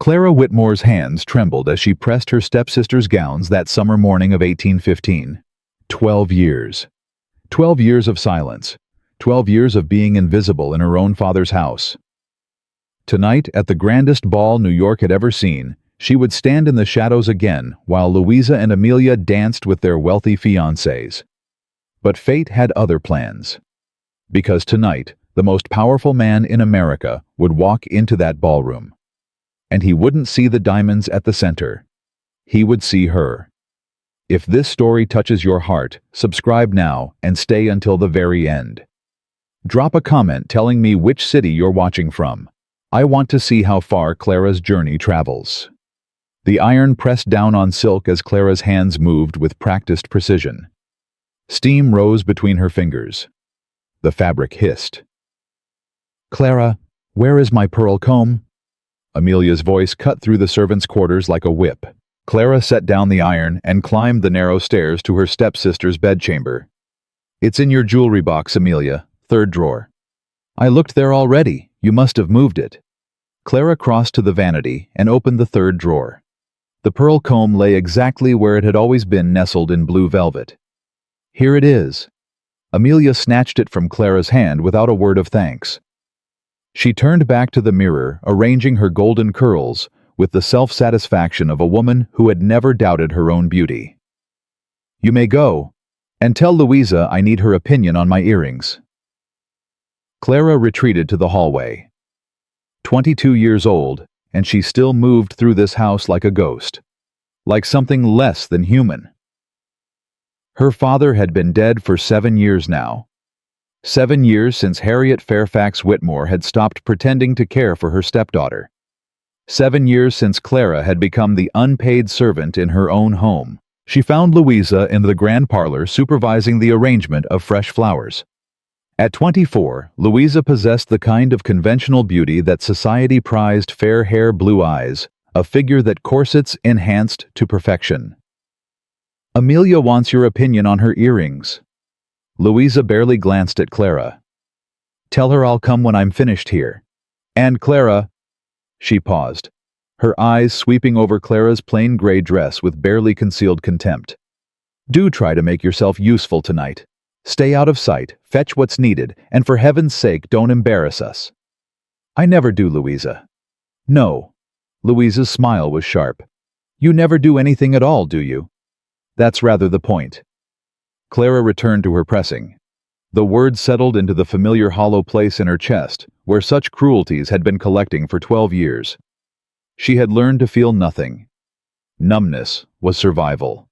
Clara Whitmore's hands trembled as she pressed her stepsister's gowns that summer morning of 1815. 12 years. 12 years of silence. 12 years of being invisible in her own father's house. Tonight, at the grandest ball New York had ever seen, she would stand in the shadows again while Louisa and Amelia danced with their wealthy fiancés. But fate had other plans. Because tonight, the most powerful man in America would walk into that ballroom. And he wouldn't see the diamonds at the center. He would see her. If this story touches your heart, subscribe now and stay until the very end. Drop a comment telling me which city you're watching from. I want to see how far Clara's journey travels. The iron pressed down on silk as Clara's hands moved with practiced precision. Steam rose between her fingers. The fabric hissed. "Clara, where is my pearl comb?" Amelia's voice cut through the servants' quarters like a whip. Clara set down the iron and climbed the narrow stairs to her stepsister's bedchamber. "It's in your jewelry box, Amelia, third drawer." "I looked there already. You must have moved it." Clara crossed to the vanity and opened the third drawer. The pearl comb lay exactly where it had always been, nestled in blue velvet. "Here it is." Amelia snatched it from Clara's hand without a word of thanks. She turned back to the mirror, arranging her golden curls with the self-satisfaction of a woman who had never doubted her own beauty. "You may go, and tell Louisa I need her opinion on my earrings." Clara retreated to the hallway. 22 years old, and she still moved through this house like a ghost, like something less than human. Her father had been dead for 7 years now. 7 years since Harriet Fairfax Whitmore had stopped pretending to care for her stepdaughter. 7 years since Clara had become the unpaid servant in her own home. She found Louisa in the grand parlor supervising the arrangement of fresh flowers. At 24, Louisa possessed the kind of conventional beauty that society prized: fair hair, blue eyes, a figure that corsets enhanced to perfection. "Amelia wants your opinion on her earrings." Louisa barely glanced at Clara. "Tell her I'll come when I'm finished here. And Clara—" She paused, her eyes sweeping over Clara's plain gray dress with barely concealed contempt. "Do try to make yourself useful tonight. Stay out of sight, fetch what's needed, and for heaven's sake don't embarrass us." "I never do, Louisa." "No." Louisa's smile was sharp. "You never do anything at all, do you?" "That's rather the point." Clara returned to her pressing. The words settled into the familiar hollow place in her chest, where such cruelties had been collecting for 12 years. She had learned to feel nothing. Numbness was survival.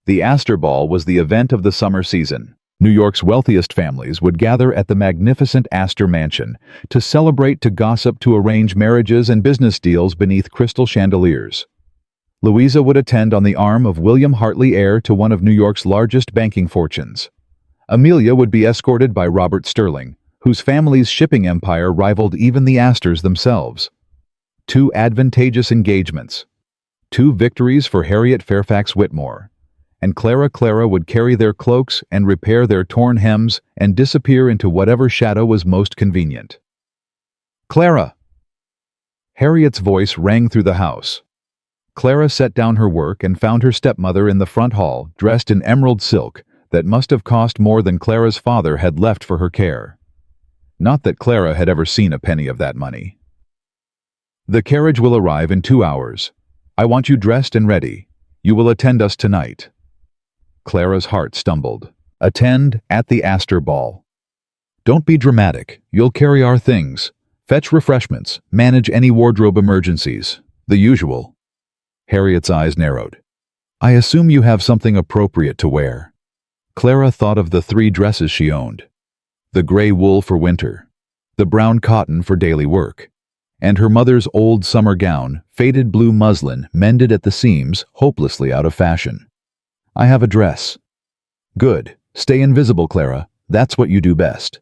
The Astor Ball was the event of the summer season. New York's wealthiest families would gather at the magnificent Astor Mansion to celebrate, to gossip, to arrange marriages and business deals beneath crystal chandeliers. Louisa would attend on the arm of William Hartley, heir to one of New York's largest banking fortunes. Amelia would be escorted by Robert Sterling, whose family's shipping empire rivaled even the Astors themselves. 2 advantageous engagements. 2 victories for Harriet Fairfax Whitmore. And Clara would carry their cloaks and repair their torn hems and disappear into whatever shadow was most convenient. "Clara!" Harriet's voice rang through the house. Clara set down her work and found her stepmother in the front hall, dressed in emerald silk that must have cost more than Clara's father had left for her care. Not that Clara had ever seen a penny of that money. "The carriage will arrive in 2 hours. I want you dressed and ready. You will attend us tonight." Clara's heart stumbled. "Attend at the Astor Ball." "Don't be dramatic. You'll carry our things. Fetch refreshments. Manage any wardrobe emergencies. The usual." Harriet's eyes narrowed. "I assume you have something appropriate to wear." Clara thought of the 3 dresses she owned. The gray wool for winter, the brown cotton for daily work, and her mother's old summer gown, faded blue muslin, mended at the seams, hopelessly out of fashion. "I have a dress." "Good. Stay invisible, Clara. That's what you do best."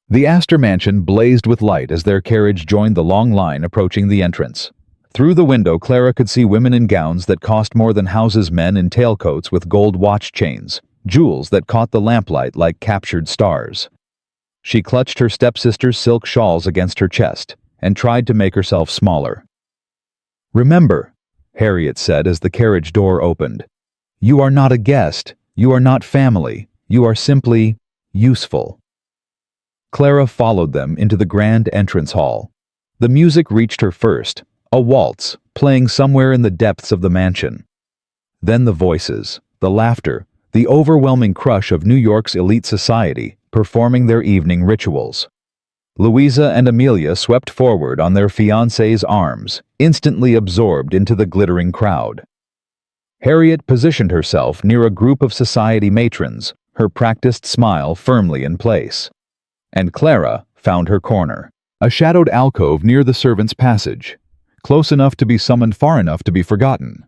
The Astor Mansion blazed with light as their carriage joined the long line approaching the entrance. Through the window, Clara could see women in gowns that cost more than houses, men in tailcoats with gold watch chains, jewels that caught the lamplight like captured stars. She clutched her stepsister's silk shawls against her chest and tried to make herself smaller. "Remember," Harriet said as the carriage door opened, "you are not a guest, you are not family, you are simply useful." Clara followed them into the grand entrance hall. The music reached her first, a waltz, playing somewhere in the depths of the mansion. Then the voices, the laughter, the overwhelming crush of New York's elite society performing their evening rituals. Louisa and Amelia swept forward on their fiancés' arms, instantly absorbed into the glittering crowd. Harriet positioned herself near a group of society matrons, her practiced smile firmly in place. And Clara found her corner, a shadowed alcove near the servants' passage, close enough to be summoned, far enough to be forgotten.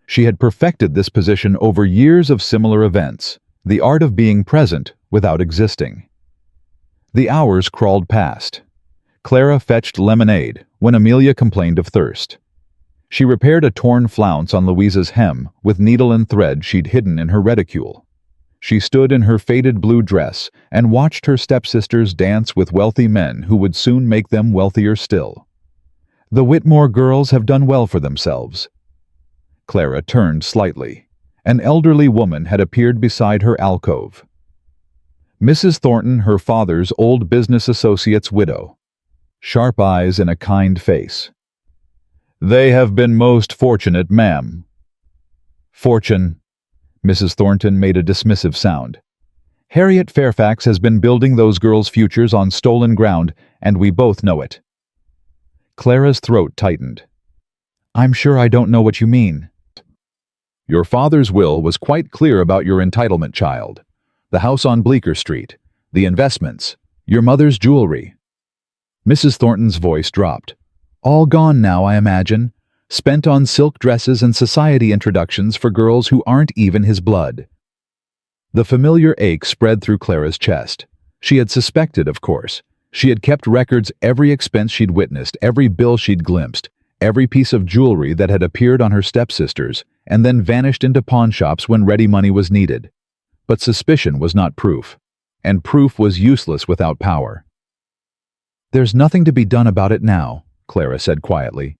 She had perfected this position over years of similar events, the art of being present without existing. The hours crawled past. Clara fetched lemonade when Amelia complained of thirst. She repaired a torn flounce on Louisa's hem with needle and thread she'd hidden in her reticule. She stood in her faded blue dress and watched her stepsisters dance with wealthy men who would soon make them wealthier still. The Whitmore girls have done well for themselves. Clara turned slightly. An elderly woman had appeared beside her alcove. Mrs. Thornton, her father's old business associate's widow. Sharp eyes and a kind face. "They have been most fortunate, ma'am." "Fortune," Mrs. Thornton made a dismissive sound. "Harriet Fairfax has been building those girls' futures on stolen ground, and we both know it." Clara's throat tightened. "I'm sure I don't know what you mean." "Your father's will was quite clear about your entitlement, child. The house on Bleecker Street, the investments, your mother's jewelry." Mrs. Thornton's voice dropped. "All gone now, I imagine. Spent on silk dresses and society introductions for girls who aren't even his blood." The familiar ache spread through Clara's chest. She had suspected, of course. She had kept records every expense she'd witnessed, every bill she'd glimpsed, every piece of jewelry that had appeared on her stepsisters and then vanished into pawn shops when ready money was needed. But suspicion was not proof, and proof was useless without power. "There's nothing to be done about it now," Clara said quietly.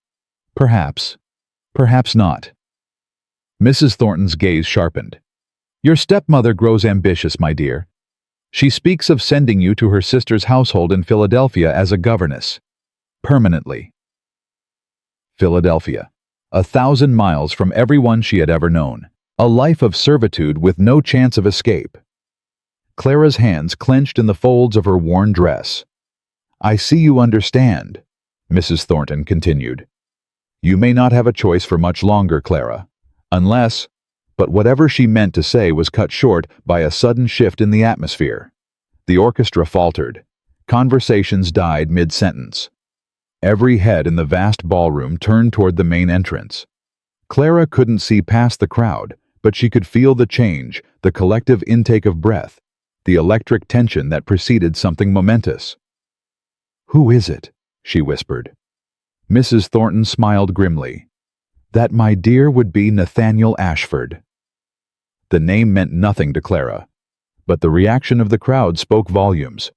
"Perhaps. Perhaps not." Mrs. Thornton's gaze sharpened. "Your stepmother grows ambitious, my dear. She speaks of sending you to her sister's household in Philadelphia as a governess. Permanently." Philadelphia. 1,000 miles from everyone she had ever known. A life of servitude with no chance of escape. Clara's hands clenched in the folds of her worn dress. "I see you understand," Mrs. Thornton continued. "You may not have a choice for much longer, Clara, unless—" But whatever she meant to say was cut short by a sudden shift in the atmosphere. The orchestra faltered. Conversations died mid-sentence. Every head in the vast ballroom turned toward the main entrance. Clara couldn't see past the crowd, but she could feel the change, the collective intake of breath, the electric tension that preceded something momentous. "Who is it?" she whispered. Mrs. Thornton smiled grimly. "That, my dear, would be Nathaniel Ashford." The name meant nothing to Clara, but the reaction of the crowd spoke volumes.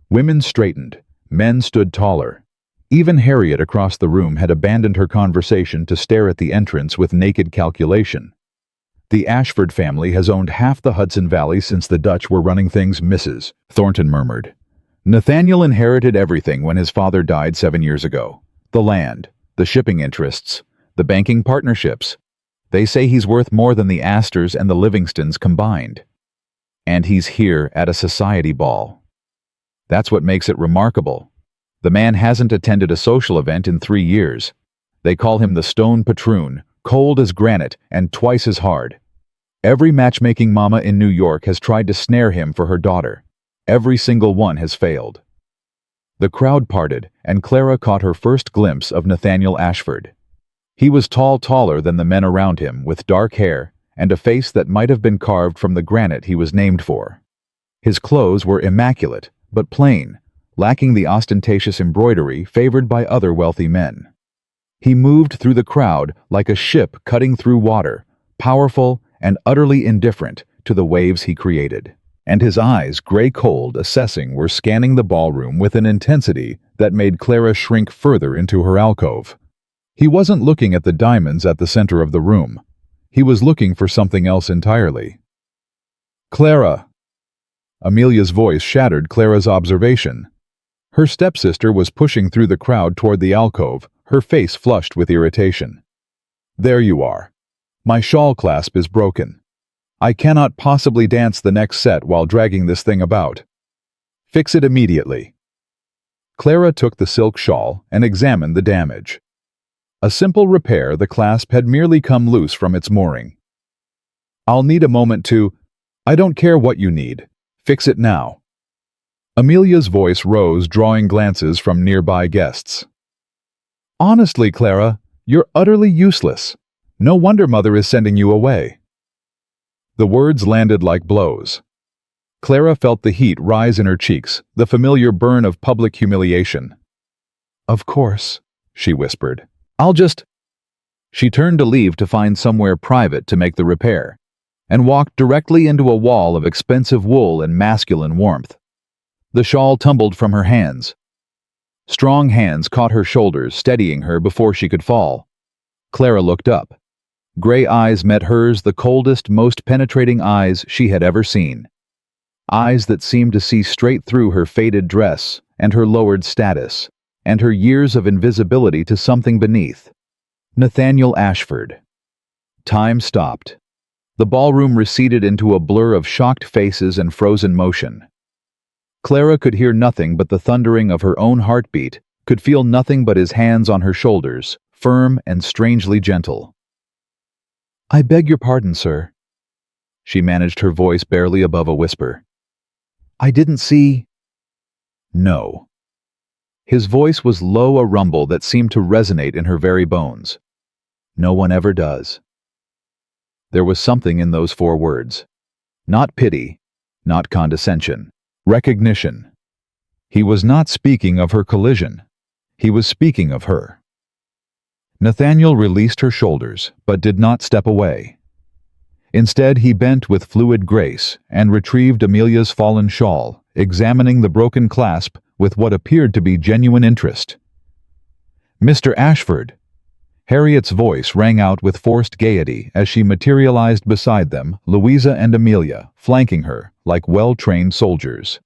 Women straightened, men stood taller. Even Harriet across the room had abandoned her conversation to stare at the entrance with naked calculation. "The Ashford family has owned half the Hudson Valley since the Dutch were running things, Mrs. Thornton murmured. "Nathaniel inherited everything when his father died 7 years ago. The land, the shipping interests, the banking partnerships. They say he's worth more than the Astors and the Livingstons combined. And he's here at a society ball. That's what makes it remarkable. The man hasn't attended a social event in 3 years. They call him the Stone Patroon, cold as granite and twice as hard. Every matchmaking mama in New York has tried to snare him for her daughter. Every single one has failed." The crowd parted, and Clara caught her first glimpse of Nathaniel Ashford. He was taller than the men around him, with dark hair and a face that might have been carved from the granite he was named for. His clothes were immaculate, but plain, lacking the ostentatious embroidery favored by other wealthy men. He moved through the crowd like a ship cutting through water, powerful and utterly indifferent to the waves he created. and his eyes, gray-cold, assessing, were scanning the ballroom with an intensity that made Clara shrink further into her alcove. He wasn't looking at the diamonds at the center of the room. He was looking for something else entirely. "Clara!" Amelia's voice shattered Clara's observation. Her stepsister was pushing through the crowd toward the alcove, her face flushed with irritation. "There you are. My shawl clasp is broken. I cannot possibly dance the next set while dragging this thing about. Fix it immediately." Clara took the silk shawl and examined the damage. A simple repair, the clasp had merely come loose from its mooring. "I'll need a moment to—" "I don't care what you need. Fix it now." Amelia's voice rose, drawing glances from nearby guests. "Honestly, Clara, you're utterly useless. No wonder Mother is sending you away." The words landed like blows. Clara felt the heat rise in her cheeks, the familiar burn of public humiliation. "Of course," she whispered. "I'll just—" She turned to leave to find somewhere private to make the repair, and walked directly into a wall of expensive wool and masculine warmth. The shawl tumbled from her hands. Strong hands caught her shoulders, steadying her before she could fall. Clara looked up. Gray eyes met hers, the coldest, most penetrating eyes she had ever seen. Eyes that seemed to see straight through her faded dress and her lowered status, and her years of invisibility to something beneath. Nathaniel Ashford. Time stopped. The ballroom receded into a blur of shocked faces and frozen motion. Clara could hear nothing but the thundering of her own heartbeat, could feel nothing but his hands on her shoulders, firm and strangely gentle. "I beg your pardon, sir." She managed her voice barely above a whisper. "I didn't see—" "No." His voice was low, a rumble that seemed to resonate in her very bones. "No one ever does." There was something in those 4 words. Not pity, not condescension. Recognition. He was not speaking of her collision. He was speaking of her. Nathaniel released her shoulders, but did not step away. Instead, he bent with fluid grace and retrieved Amelia's fallen shawl, examining the broken clasp with what appeared to be genuine interest. "Mr. Ashford!" Harriet's voice rang out with forced gaiety as she materialized beside them, Louisa and Amelia, flanking her like well-trained soldiers.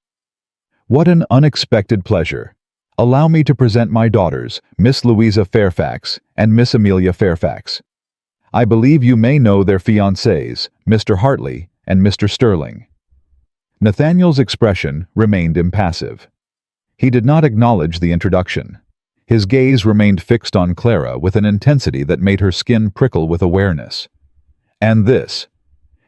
"What an unexpected pleasure! Allow me to present my daughters, Miss Louisa Fairfax and Miss Amelia Fairfax. I believe you may know their fiancés, Mr. Hartley and Mr. Sterling." Nathaniel's expression remained impassive. He did not acknowledge the introduction. His gaze remained fixed on Clara with an intensity that made her skin prickle with awareness. "And this,"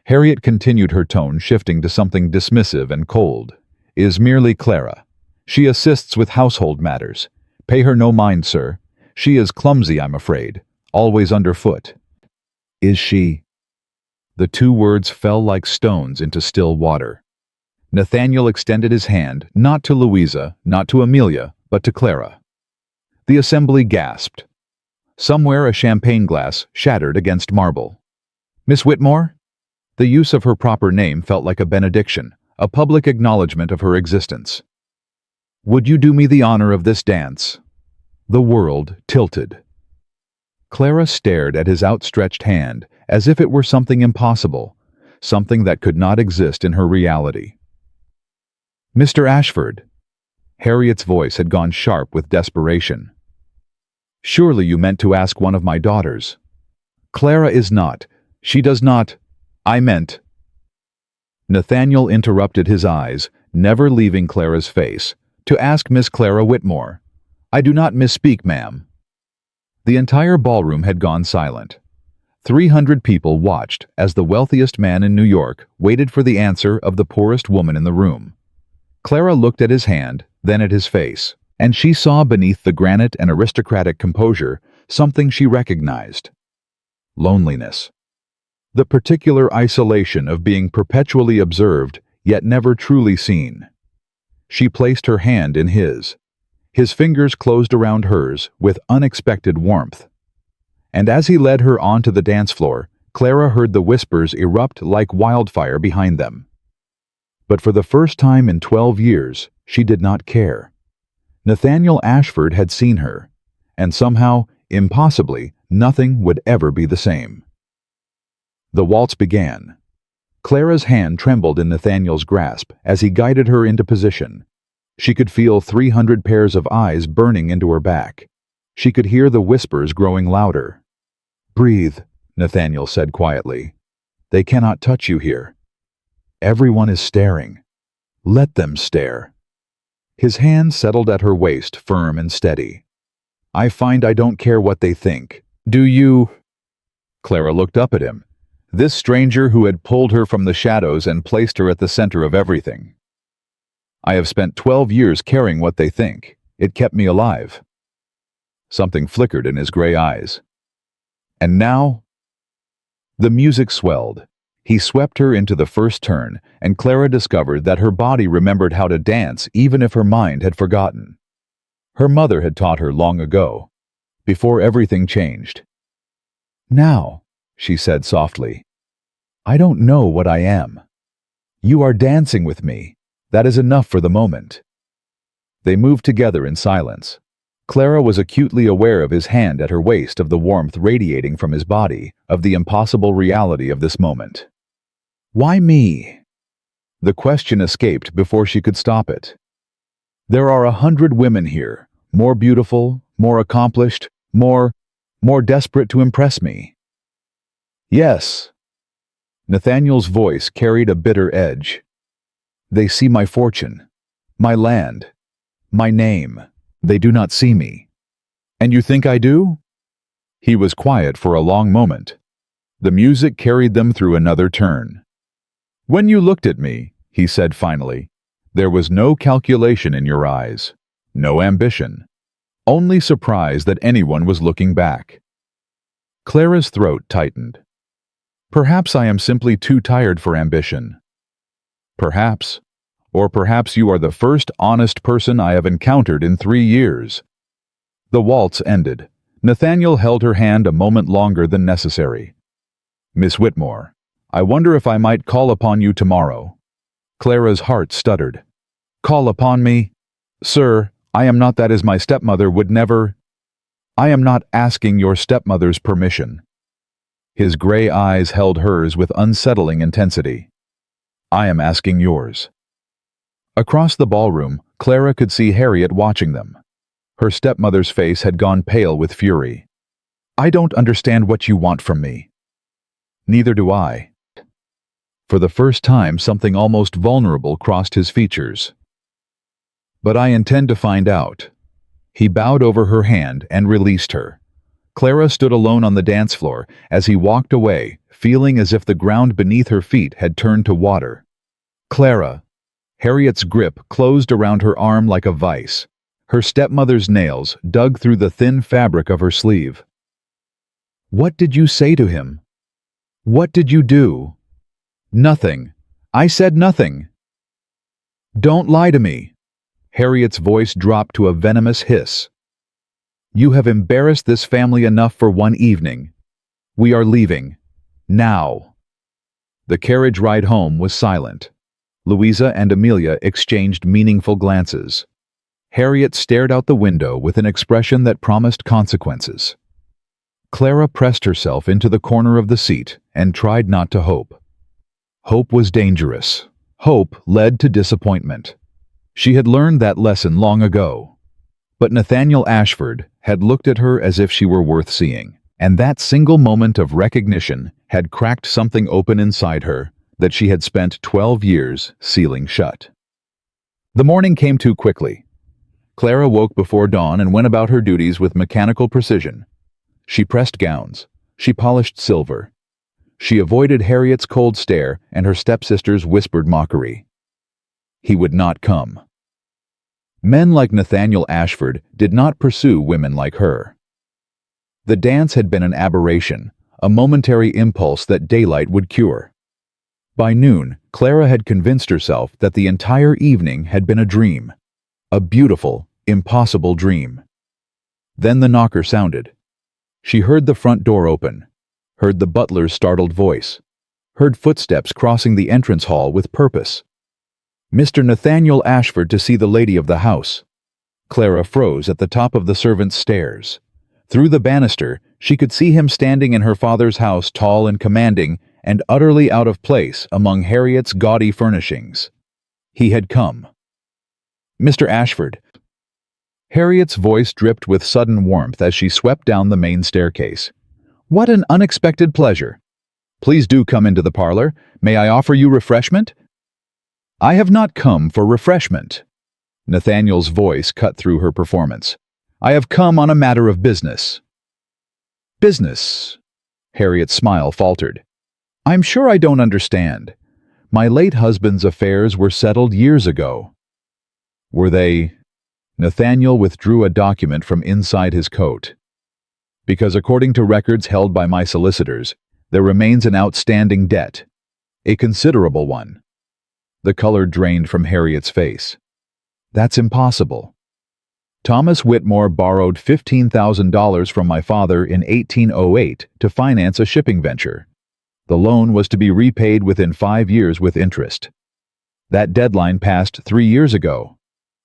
Harriet continued, her tone shifting to something dismissive and cold, "is merely Clara. She assists with household matters. Pay her no mind, sir. She is clumsy, I'm afraid, always underfoot." "Is she?" The 2 words fell like stones into still water. Nathaniel extended his hand, not to Louisa, not to Amelia, but to Clara. The assembly gasped. Somewhere a champagne glass shattered against marble. "Miss Whitmore?" The use of her proper name felt like a benediction, a public acknowledgement of her existence. "Would you do me the honor of this dance?" The world tilted. Clara stared at his outstretched hand as if it were something impossible, something that could not exist in her reality. "Mr. Ashford." Harriet's voice had gone sharp with desperation. "Surely you meant to ask one of my daughters." "Clara is not. She does not. I meant—" Nathaniel interrupted, his eyes, never leaving Clara's face, "to ask Miss Clara Whitmore. I do not misspeak, ma'am." The entire ballroom had gone silent. 300 people watched as the wealthiest man in New York waited for the answer of the poorest woman in the room. Clara looked at his hand, then at his face, and she saw beneath the granite and aristocratic composure something she recognized. Loneliness. The particular isolation of being perpetually observed, yet never truly seen. She placed her hand in his. His fingers closed around hers with unexpected warmth. And as he led her onto the dance floor, Clara heard the whispers erupt like wildfire behind them. But for the first time in 12 years, she did not care. Nathaniel Ashford had seen her, and somehow, impossibly, nothing would ever be the same. The waltz began. Clara's hand trembled in Nathaniel's grasp as he guided her into position. She could feel 300 pairs of eyes burning into her back. She could hear the whispers growing louder. "Breathe," Nathaniel said quietly. "They cannot touch you here. Everyone is staring. Let them stare." His hand settled at her waist, firm and steady. "I find I don't care what they think. Do you?" Clara looked up at him. This stranger who had pulled her from the shadows and placed her at the center of everything. "I have spent 12 years caring what they think. It kept me alive." Something flickered in his gray eyes. "And now?" The music swelled. He swept her into the first turn, and Clara discovered that her body remembered how to dance even if her mind had forgotten. Her mother had taught her long ago, before everything changed. "Now," she said softly, "I don't know what I am. You are dancing with me. That is enough for the moment." They moved together in silence. Clara was acutely aware of his hand at her waist, of the warmth radiating from his body, of the impossible reality of this moment. "Why me?" The question escaped before she could stop it. "There are 100 women here, more beautiful, more accomplished, more desperate to impress me." "Yes." Nathaniel's voice carried a bitter edge. "They see my fortune, my land, my name. They do not see me." "And you think I do?" He was quiet for a long moment. The music carried them through another turn. "When you looked at me," he said finally, "there was no calculation in your eyes, no ambition, only surprise that anyone was looking back." Clara's throat tightened. "Perhaps I am simply too tired for ambition." "Perhaps. Or perhaps you are the first honest person I have encountered in 3 years." The waltz ended. Nathaniel held her hand a moment longer than necessary. "Miss Whitmore, I wonder if I might call upon you tomorrow." Clara's heart stuttered. "Call upon me? Sir, I am not that, as my stepmother would never—" "I am not asking your stepmother's permission." His gray eyes held hers with unsettling intensity. "I am asking yours." Across the ballroom, Clara could see Harriet watching them. Her stepmother's face had gone pale with fury. "I don't understand what you want from me." "Neither do I." For the first time, something almost vulnerable crossed his features. "But I intend to find out." He bowed over her hand and released her. Clara stood alone on the dance floor as he walked away, feeling as if the ground beneath her feet had turned to water. "Clara!" Harriet's grip closed around her arm like a vice. Her stepmother's nails dug through the thin fabric of her sleeve. "What did you say to him? What did you do?" "Nothing. I said nothing." "Don't lie to me." Harriet's voice dropped to a venomous hiss. "You have embarrassed this family enough for one evening. We are leaving. Now." The carriage ride home was silent. Louisa and Amelia exchanged meaningful glances. Harriet stared out the window with an expression that promised consequences. Clara pressed herself into the corner of the seat and tried not to hope. Hope was dangerous. Hope led to disappointment. She had learned that lesson long ago. But Nathaniel Ashford had looked at her as if she were worth seeing, and that single moment of recognition had cracked something open inside her that she had spent 12 years sealing shut. The morning came too quickly. Clara woke before dawn and went about her duties with mechanical precision. She pressed gowns. She polished silver. She avoided Harriet's cold stare and her stepsister's whispered mockery. He would not come. Men like Nathaniel Ashford did not pursue women like her. The dance had been an aberration, a momentary impulse that daylight would cure. By noon, Clara had convinced herself that the entire evening had been a dream. A beautiful, impossible dream. Then the knocker sounded. She heard the front door open, heard the butler's startled voice, heard footsteps crossing the entrance hall with purpose. "Mr. Nathaniel Ashford to see the lady of the house." Clara froze at the top of the servants' stairs. Through the banister, she could see him standing in her father's house, tall and commanding, and utterly out of place among Harriet's gaudy furnishings. He had come. "Mr. Ashford." Harriet's voice dripped with sudden warmth as she swept down the main staircase. "What an unexpected pleasure! Please do come into the parlor. May I offer you refreshment?" "I have not come for refreshment." Nathaniel's voice cut through her performance. "I have come on a matter of business." "Business?" Harriet's smile faltered. "I'm sure I don't understand. My late husband's affairs were settled years ago." "Were they?" Nathaniel withdrew a document from inside his coat. "Because according to records held by my solicitors, there remains an outstanding debt. A considerable one." The color drained from Harriet's face. "That's impossible. Thomas Whitmore borrowed $15,000 from my father in 1808 to finance a shipping venture. The loan was to be repaid within 5 years with interest. That deadline passed 3 years ago.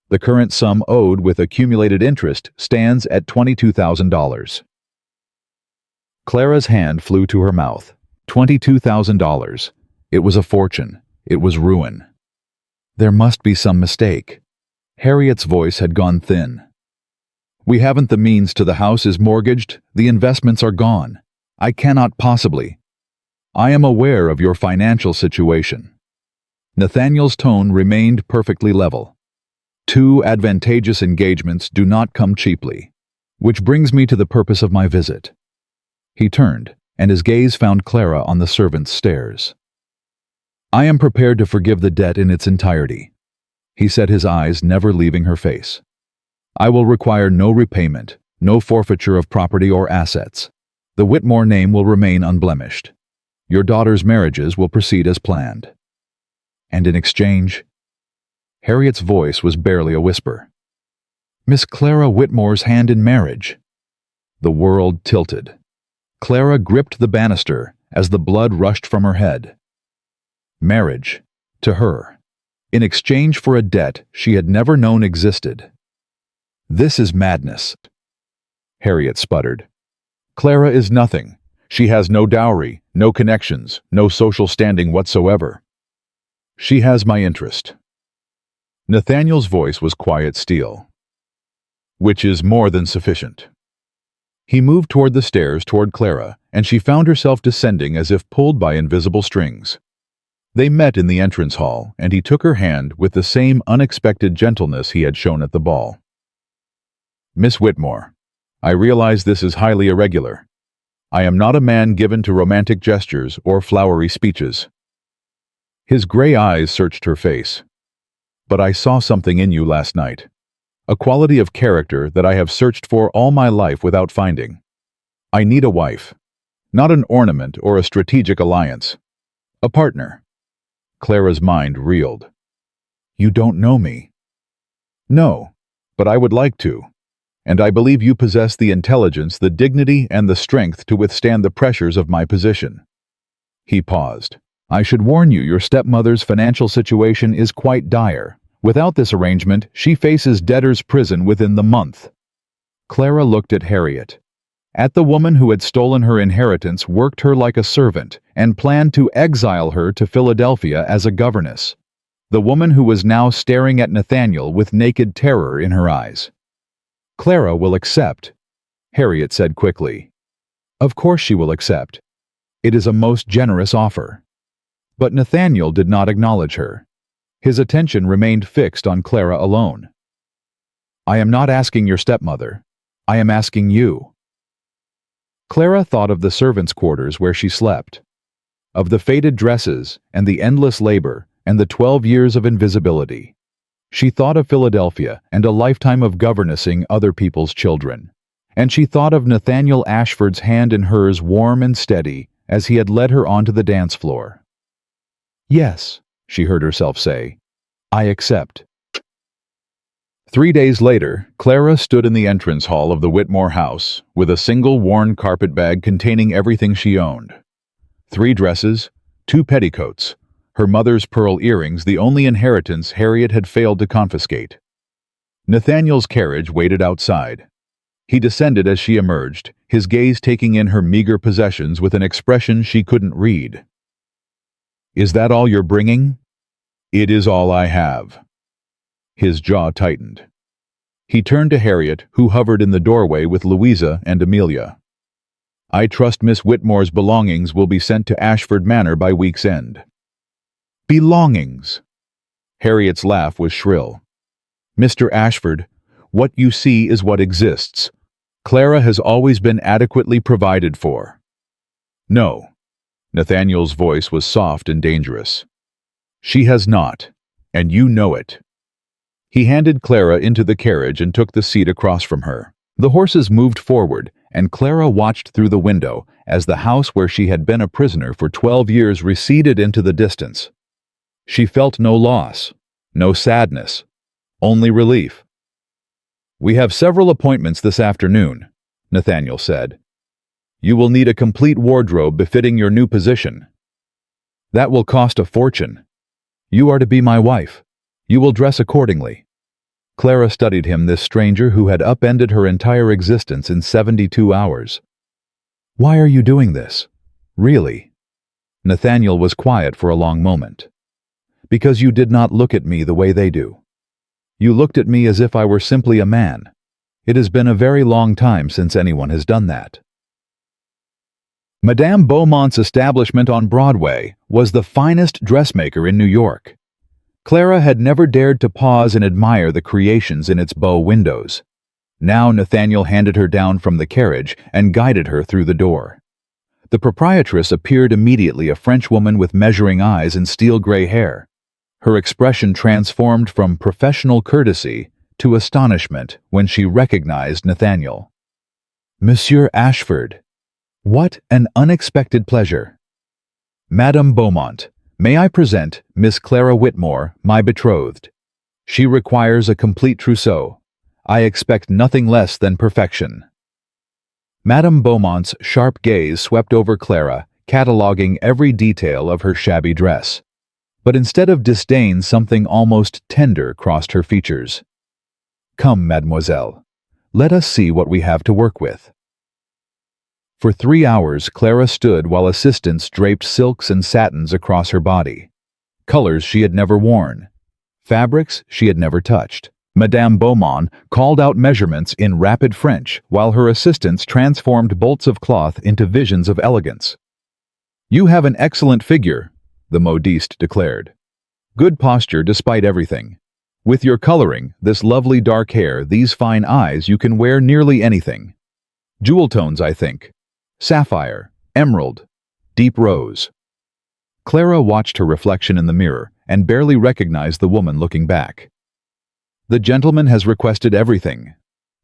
The current sum owed with accumulated interest stands at $22,000. Clara's hand flew to her mouth. $22,000. It was a fortune. It was ruin. There must be some mistake. Harriet's voice had gone thin. "We haven't the means to. The house is mortgaged. The investments are gone. I cannot possibly. I am aware of your financial situation." Nathaniel's tone remained perfectly level. "Two advantageous engagements do not come cheaply. Which brings me to the purpose of my visit." He turned, and his gaze found Clara on the servants' stairs. "I am prepared to forgive the debt in its entirety," he said, his eyes never leaving her face. "I will require no repayment, no forfeiture of property or assets. The Whitmore name will remain unblemished. Your daughters' marriages will proceed as planned." "And in exchange?" Harriet's voice was barely a whisper. "Miss Clara Whitmore's hand in marriage." The world tilted. Clara gripped the banister as the blood rushed from her head. Marriage, to her, in exchange for a debt she had never known existed. "This is madness," Harriet sputtered. "Clara is nothing. She has no dowry, no connections, no social standing whatsoever. She has my interest." Nathaniel's voice was quiet steel. "Which is more than sufficient." He moved toward the stairs toward Clara, and she found herself descending as if pulled by invisible strings. They met in the entrance hall, and he took her hand with the same unexpected gentleness he had shown at the ball. "Miss Whitmore, I realize this is highly irregular. I am not a man given to romantic gestures or flowery speeches." His gray eyes searched her face. "But I saw something in you last night. A quality of character that I have searched for all my life without finding. I need a wife. Not an ornament or a strategic alliance. A partner." Clara's mind reeled. "You don't know me." "No, but I would like to. And I believe you possess the intelligence, the dignity, and the strength to withstand the pressures of my position." He paused. "I should warn you, your stepmother's financial situation is quite dire. Without this arrangement, she faces debtor's prison within the month." Clara looked at Harriet. At the woman who had stolen her inheritance, worked her like a servant, and planned to exile her to Philadelphia as a governess. The woman who was now staring at Nathaniel with naked terror in her eyes. "Clara will accept," Harriet said quickly. "Of course she will accept. It is a most generous offer." But Nathaniel did not acknowledge her. His attention remained fixed on Clara alone. "I am not asking your stepmother. I am asking you." Clara thought of the servants' quarters where she slept, of the faded dresses and the endless labor and the 12 years of invisibility. She thought of Philadelphia and a lifetime of governessing other people's children. And she thought of Nathaniel Ashford's hand in hers, warm and steady, as he had led her onto the dance floor. "Yes," she heard herself say, "I accept." 3 days later, Clara stood in the entrance hall of the Whitmore house with a single worn carpet bag containing everything she owned. 3 dresses, 2 petticoats, her mother's pearl earrings the only inheritance Harriet had failed to confiscate. Nathaniel's carriage waited outside. He descended as she emerged, his gaze taking in her meager possessions with an expression she couldn't read. "Is that all you're bringing?" "It is all I have." His jaw tightened. He turned to Harriet, who hovered in the doorway with Louisa and Amelia. "I trust Miss Whitmore's belongings will be sent to Ashford Manor by week's end." "Belongings!" Harriet's laugh was shrill. "Mr. Ashford, what you see is what exists. Clara has always been adequately provided for." "No." Nathaniel's voice was soft and dangerous. "She has not, and you know it." He handed Clara into the carriage and took the seat across from her. The horses moved forward, and Clara watched through the window as the house where she had been a prisoner for 12 years receded into the distance. She felt no loss, no sadness, only relief. "We have several appointments this afternoon," Nathaniel said. "You will need a complete wardrobe befitting your new position. That will cost a fortune. You are to be my wife. You will dress accordingly." Clara studied him, this stranger who had upended her entire existence in 72 hours. "Why are you doing this? Really?" Nathaniel was quiet for a long moment. "Because you did not look at me the way they do. You looked at me as if I were simply a man. It has been a very long time since anyone has done that." Madame Beaumont's establishment on Broadway was the finest dressmaker in New York. Clara had never dared to pause and admire the creations in its bow windows. Now Nathaniel handed her down from the carriage and guided her through the door. The proprietress appeared immediately, a French woman with measuring eyes and steel-gray hair. Her expression transformed from professional courtesy to astonishment when she recognized Nathaniel. "Monsieur Ashford, what an unexpected pleasure." "Madame Beaumont, may I present Miss Clara Whitmore, my betrothed. She requires a complete trousseau. I expect nothing less than perfection." Madame Beaumont's sharp gaze swept over Clara, cataloging every detail of her shabby dress. But instead of disdain, something almost tender crossed her features. "Come, mademoiselle. Let us see what we have to work with." For 3 hours, Clara stood while assistants draped silks and satins across her body. Colors she had never worn. Fabrics she had never touched. Madame Beaumont called out measurements in rapid French, while her assistants transformed bolts of cloth into visions of elegance. "You have an excellent figure," the modiste declared. "Good posture despite everything. With your coloring, this lovely dark hair, these fine eyes, you can wear nearly anything. Jewel tones, I think. Sapphire, emerald, deep rose." Clara watched her reflection in the mirror and barely recognized the woman looking back. "The gentleman has requested everything,"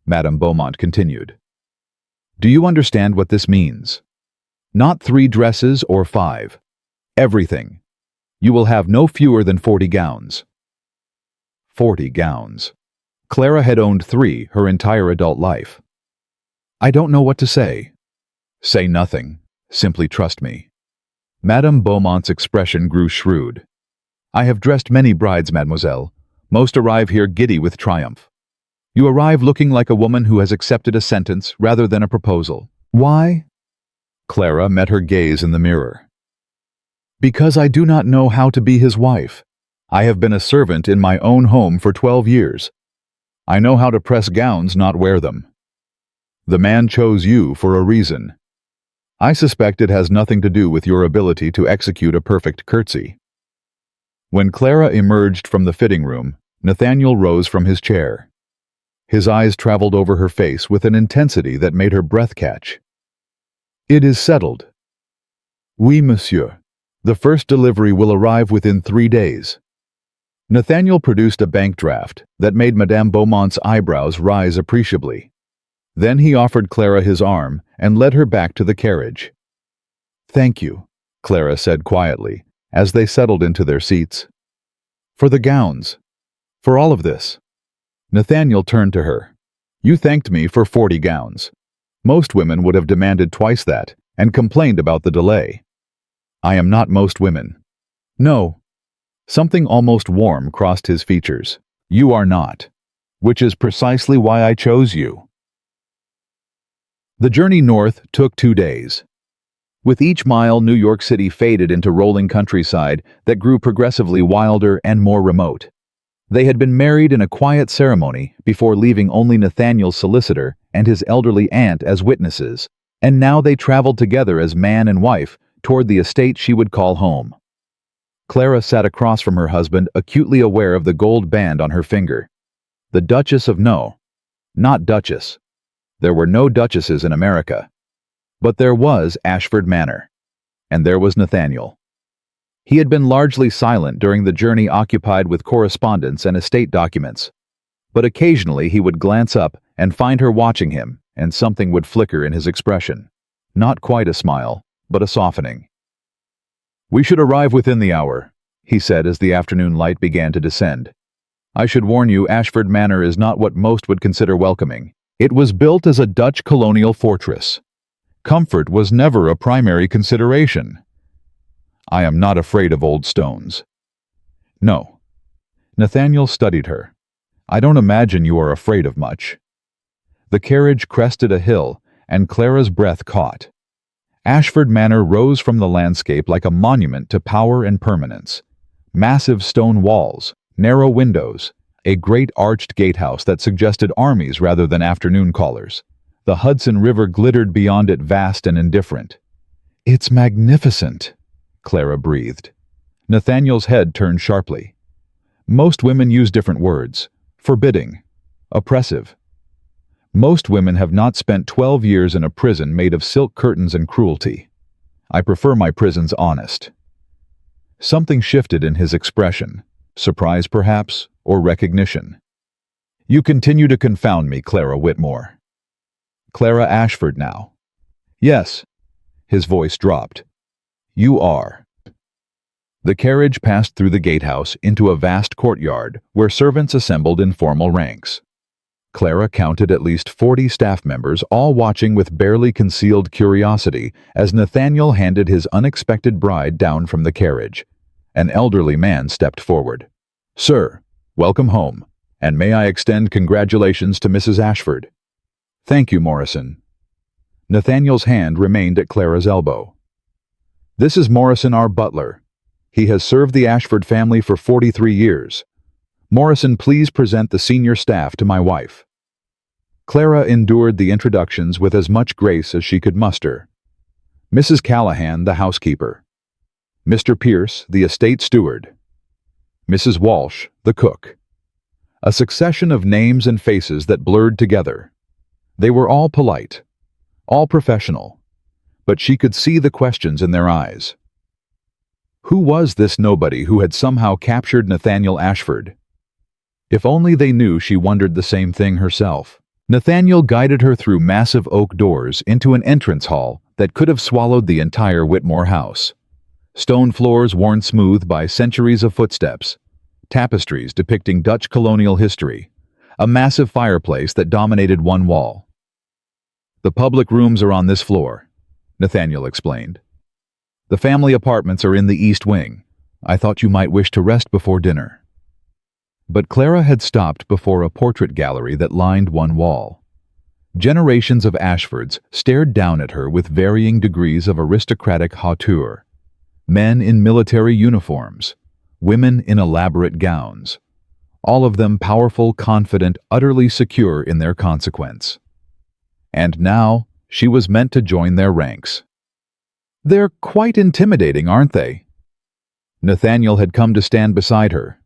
Madame Beaumont continued. "Do you understand what this means? Not 3 dresses or 5. Everything. You will have no fewer than 40 gowns. 40 gowns. Clara had owned 3 her entire adult life. "I don't know what to say." "Say nothing. Simply trust me." Madame Beaumont's expression grew shrewd. "I have dressed many brides, mademoiselle. Most arrive here giddy with triumph. You arrive looking like a woman who has accepted a sentence rather than a proposal. Why?" Clara met her gaze in the mirror. "Because I do not know how to be his wife. I have been a servant in my own home for 12 years. I know how to press gowns, not wear them. The man chose you for a reason. I suspect it has nothing to do with your ability to execute a perfect curtsy." When Clara emerged from the fitting room, Nathaniel rose from his chair. His eyes traveled over her face with an intensity that made her breath catch. "It is settled." "Oui, monsieur. The first delivery will arrive within 3 days." Nathaniel produced a bank draft that made Madame Beaumont's eyebrows rise appreciably. Then he offered Clara his arm and led her back to the carriage. "Thank you," Clara said quietly, as they settled into their seats. "For the gowns. For all of this." Nathaniel turned to her. "You thanked me for 40 gowns. Most women would have demanded twice that and complained about the delay. I am not most women. No, Something almost warm crossed his features. You are not. Which is precisely why I chose you. The journey north took 2 days. With each mile, New York City faded into rolling countryside that grew progressively wilder and more remote. They had been married in a quiet ceremony before leaving only Nathaniel's solicitor and his elderly aunt as witnesses, and now they traveled together as man and wife toward the estate she would call home. Clara sat across from her husband, acutely aware of the gold band on her finger. The Duchess of No. Not Duchess. There were no duchesses in America. But there was Ashford Manor. And there was Nathaniel. He had been largely silent during the journey, occupied with correspondence and estate documents. But occasionally he would glance up and find her watching him, and something would flicker in his expression. Not quite a smile, but a softening. We should arrive within the hour, he said as the afternoon light began to descend. I should warn you, Ashford Manor is not what most would consider welcoming. It was built as a Dutch colonial fortress. Comfort was never a primary consideration. I am not afraid of old stones. No. Nathaniel studied her. I don't imagine you are afraid of much. The carriage crested a hill, and Clara's breath caught. Ashford Manor rose from the landscape like a monument to power and permanence. Massive stone walls, narrow windows, a great arched gatehouse that suggested armies rather than afternoon callers. The Hudson River glittered beyond it, vast and indifferent. It's magnificent, Clara breathed. Nathaniel's head turned sharply. Most women use different words. Forbidding. Oppressive. Most women have not spent 12 years in a prison made of silk curtains and cruelty. I prefer my prisons honest. Something shifted in his expression. Surprise, perhaps, or recognition. You continue to confound me, Clara Whitmore. Clara Ashford now. Yes. His voice dropped. You are. The carriage passed through the gatehouse into a vast courtyard where servants assembled in formal ranks. Clara counted at least 40 staff members, all watching with barely concealed curiosity as Nathaniel handed his unexpected bride down from the carriage. An elderly man stepped forward. Sir, welcome home, and may I extend congratulations to Mrs. Ashford. Thank you, Morrison. Nathaniel's hand remained at Clara's elbow. This is Morrison, our butler. He has served the Ashford family for 43 years. Morrison, please present the senior staff to my wife. Clara endured the introductions with as much grace as she could muster. Mrs. Callahan, the housekeeper. Mr. Pierce, the estate steward. Mrs. Walsh, the cook. A succession of names and faces that blurred together. They were all polite, all professional, but she could see the questions in their eyes. Who was this nobody who had somehow captured Nathaniel Ashford? If only they knew she wondered the same thing herself. Nathaniel guided her through massive oak doors into an entrance hall that could have swallowed the entire Whitmore house. Stone floors worn smooth by centuries of footsteps, tapestries depicting Dutch colonial history, a massive fireplace that dominated one wall. The public rooms are on this floor, Nathaniel explained. The family apartments are in the east wing. I thought you might wish to rest before dinner. But Clara had stopped before a portrait gallery that lined one wall. Generations of Ashfords stared down at her with varying degrees of aristocratic hauteur. Men in military uniforms, women in elaborate gowns. All of them powerful, confident, utterly secure in their consequence. And now she was meant to join their ranks. They're quite intimidating, aren't they? Nathaniel had come to stand beside her.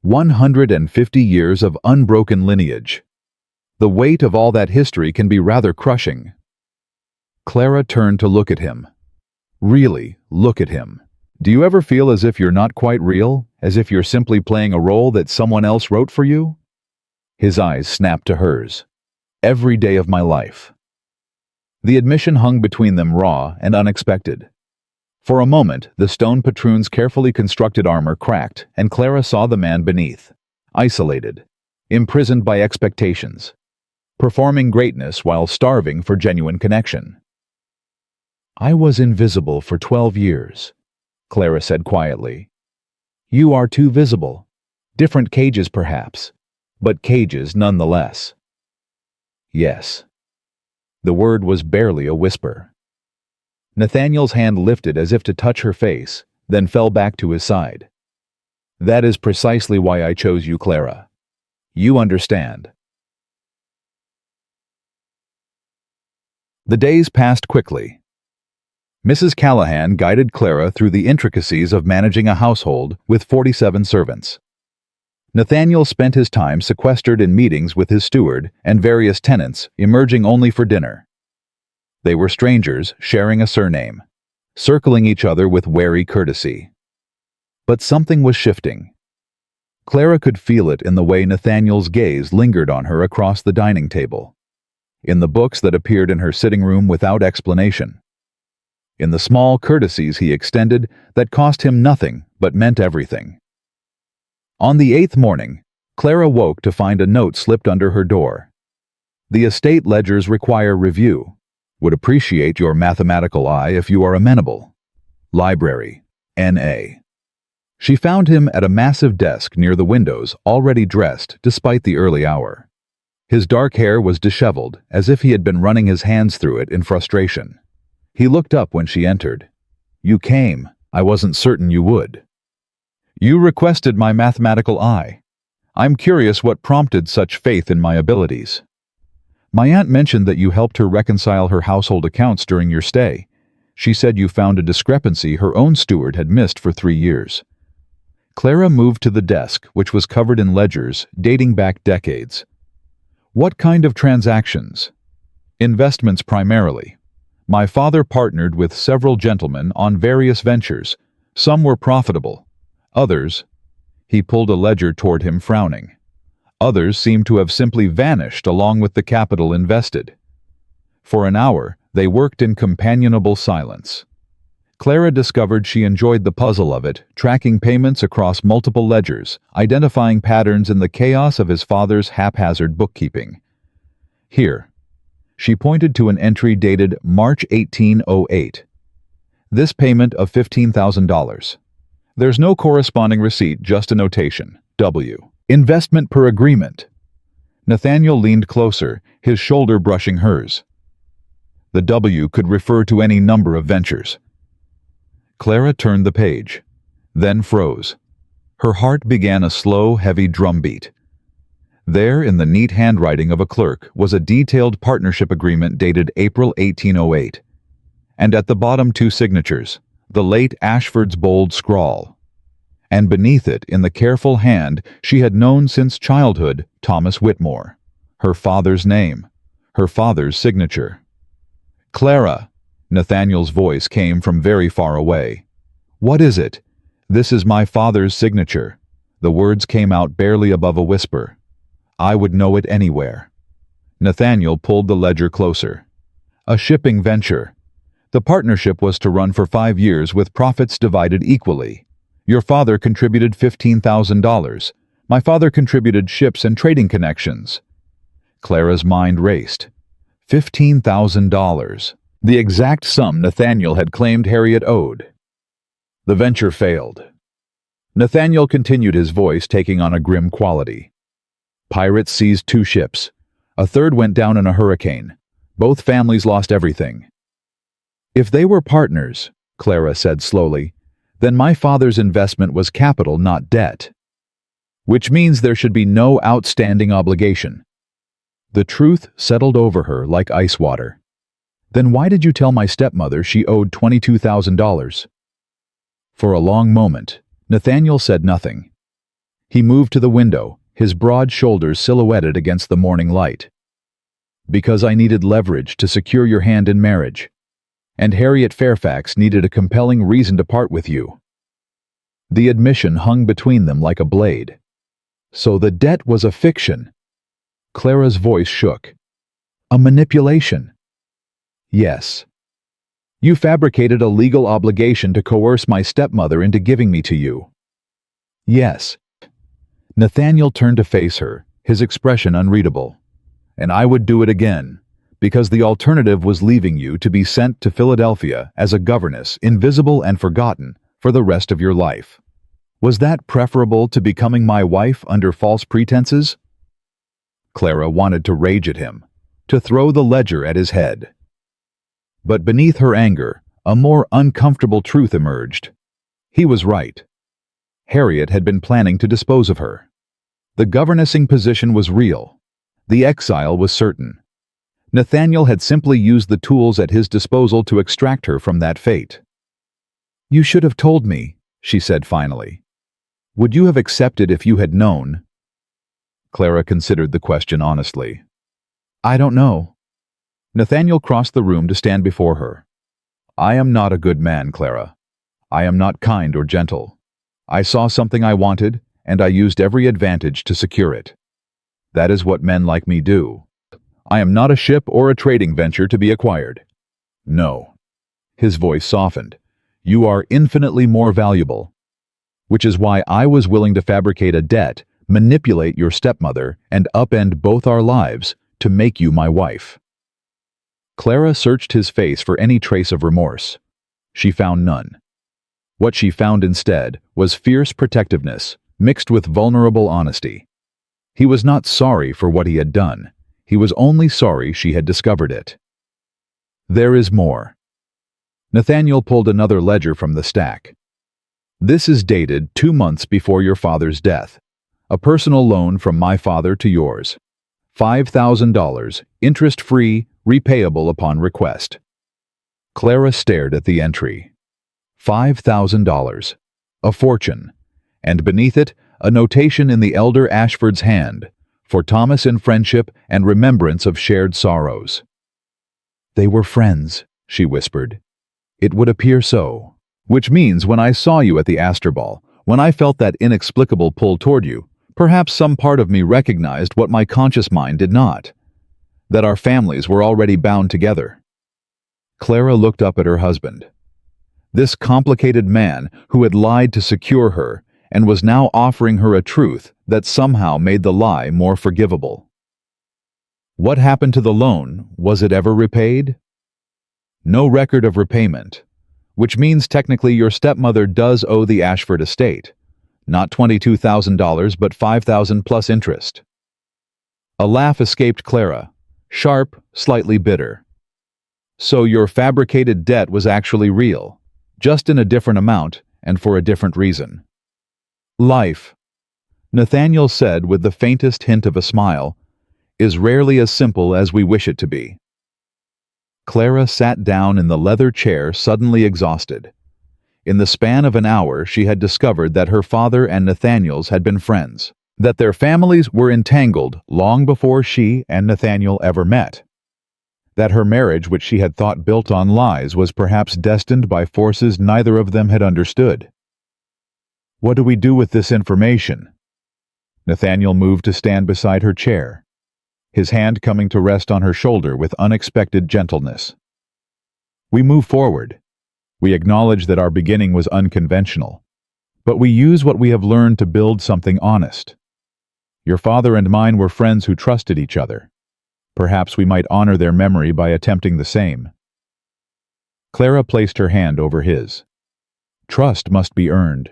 150 years of unbroken lineage. The weight of all that history can be rather crushing. Clara turned to look at him. Really, look at him. Do you ever feel as if you're not quite real, as if you're simply playing a role that someone else wrote for you? His eyes snapped to hers. Every day of my life. The admission hung between them raw and unexpected. For a moment, the stone patroon's carefully constructed armor cracked, and Clara saw the man beneath, isolated, imprisoned by expectations, performing greatness while starving for genuine connection. I was invisible for 12 years, Clara said quietly. You are too visible. Different cages, perhaps, but cages nonetheless. Yes. The word was barely a whisper. Nathaniel's hand lifted as if to touch her face, then fell back to his side. That is precisely why I chose you, Clara. You understand. The days passed quickly. Mrs. Callahan guided Clara through the intricacies of managing a household with 47 servants. Nathaniel spent his time sequestered in meetings with his steward and various tenants, emerging only for dinner. They were strangers sharing a surname, circling each other with wary courtesy. But something was shifting. Clara could feel it in the way Nathaniel's gaze lingered on her across the dining table, in the books that appeared in her sitting room without explanation, in the small courtesies he extended that cost him nothing but meant everything. On the 8th morning, Clara woke to find a note slipped under her door. The estate ledgers require review. Would appreciate your mathematical eye if you are amenable. Library, N.A. She found him at a massive desk near the windows, already dressed despite the early hour. His dark hair was disheveled, as if he had been running his hands through it in frustration. He looked up when she entered. You came. I wasn't certain you would. You requested my mathematical eye. I'm curious what prompted such faith in my abilities. My aunt mentioned that you helped her reconcile her household accounts during your stay. She said you found a discrepancy her own steward had missed for 3 years. Clara moved to the desk, which was covered in ledgers dating back decades. What kind of transactions? Investments primarily. My father partnered with several gentlemen on various ventures. Some were profitable. Others, he pulled a ledger toward him, frowning. Others seemed to have simply vanished along with the capital invested. For an hour, they worked in companionable silence. Clara discovered she enjoyed the puzzle of it, tracking payments across multiple ledgers, identifying patterns in the chaos of his father's haphazard bookkeeping. Here, she pointed to an entry dated March 1808. This payment of $15,000. There's no corresponding receipt, just a notation. W. Investment per agreement. Nathaniel leaned closer, his shoulder brushing hers. The W could refer to any number of ventures. Clara turned the page, then froze. Her heart began a slow, heavy drumbeat. There, in the neat handwriting of a clerk, was a detailed partnership agreement dated April 1808. And at the bottom 2 signatures, the late Ashford's bold scrawl. And beneath it, in the careful hand she had known since childhood, Thomas Whitmore. Her father's name, her father's signature. Clara, Nathaniel's voice came from very far away. What is it? This is my father's signature. The words came out barely above a whisper. I would know it anywhere. Nathaniel pulled the ledger closer. A shipping venture. The partnership was to run for 5 years with profits divided equally. Your father contributed $15,000. My father contributed ships and trading connections. Clara's mind raced. $15,000. The exact sum Nathaniel had claimed Harriet owed. The venture failed. Nathaniel continued, his voice taking on a grim quality. Pirates seized 2 ships. A third went down in a hurricane. Both families lost everything. If they were partners, Clara said slowly, then my father's investment was capital, not debt. Which means there should be no outstanding obligation. The truth settled over her like ice water. Then why did you tell my stepmother she owed $22,000? For a long moment, Nathaniel said nothing. He moved to the window, his broad shoulders silhouetted against the morning light. Because I needed leverage to secure your hand in marriage. And Harriet Fairfax needed a compelling reason to part with you. The admission hung between them like a blade. So the debt was a fiction. Clara's voice shook. A manipulation. Yes. You fabricated a legal obligation to coerce my stepmother into giving me to you. Yes. Nathaniel turned to face her, his expression unreadable. And I would do it again. Because the alternative was leaving you to be sent to Philadelphia as a governess, invisible and forgotten, for the rest of your life. Was that preferable to becoming my wife under false pretenses? Clara wanted to rage at him, to throw the ledger at his head. But beneath her anger, a more uncomfortable truth emerged. He was right. Harriet had been planning to dispose of her. The governessing position was real. The exile was certain. Nathaniel had simply used the tools at his disposal to extract her from that fate. "You should have told me," she said finally. "Would you have accepted if you had known?" Clara considered the question honestly. "I don't know." Nathaniel crossed the room to stand before her. "I am not a good man, Clara. I am not kind or gentle. I saw something I wanted, and I used every advantage to secure it. That is what men like me do. I am not a ship or a trading venture to be acquired. No." His voice softened. "You are infinitely more valuable. Which is why I was willing to fabricate a debt, manipulate your stepmother, and upend both our lives to make you my wife." Clara searched his face for any trace of remorse. She found none. What she found instead was fierce protectiveness, mixed with vulnerable honesty. He was not sorry for what he had done. He was only sorry she had discovered it. "There is more." Nathaniel pulled another ledger from the stack. "This is dated 2 months before your father's death. A personal loan from my father to yours. $5,000, interest-free, repayable upon request." Clara stared at the entry. $5,000. A fortune. And beneath it, a notation in the elder Ashford's hand, "For Thomas in friendship and remembrance of shared sorrows." "They were friends," she whispered. "It would appear so. Which means when I saw you at the Astor Ball, when I felt that inexplicable pull toward you, perhaps some part of me recognized what my conscious mind did not. That our families were already bound together." Clara looked up at her husband. This complicated man who had lied to secure her and was now offering her a truth that somehow made the lie more forgivable. "What happened to the loan? Was it ever repaid?" "No record of repayment. Which means technically your stepmother does owe the Ashford estate. Not $22,000, but $5,000 plus interest." A laugh escaped Clara, sharp, slightly bitter. "So your fabricated debt was actually real, just in a different amount and for a different reason." "Life," Nathaniel said with the faintest hint of a smile, "is rarely as simple as we wish it to be." Clara sat down in the leather chair, suddenly exhausted. In the span of an hour, she had discovered that her father and Nathaniel's had been friends, that their families were entangled long before she and Nathaniel ever met, that her marriage, which she had thought built on lies, was perhaps destined by forces neither of them had understood. "What do we do with this information?" Nathaniel moved to stand beside her chair, his hand coming to rest on her shoulder with unexpected gentleness. "We move forward. We acknowledge that our beginning was unconventional, but we use what we have learned to build something honest. Your father and mine were friends who trusted each other. Perhaps we might honor their memory by attempting the same." Clara placed her hand over his. "Trust must be earned.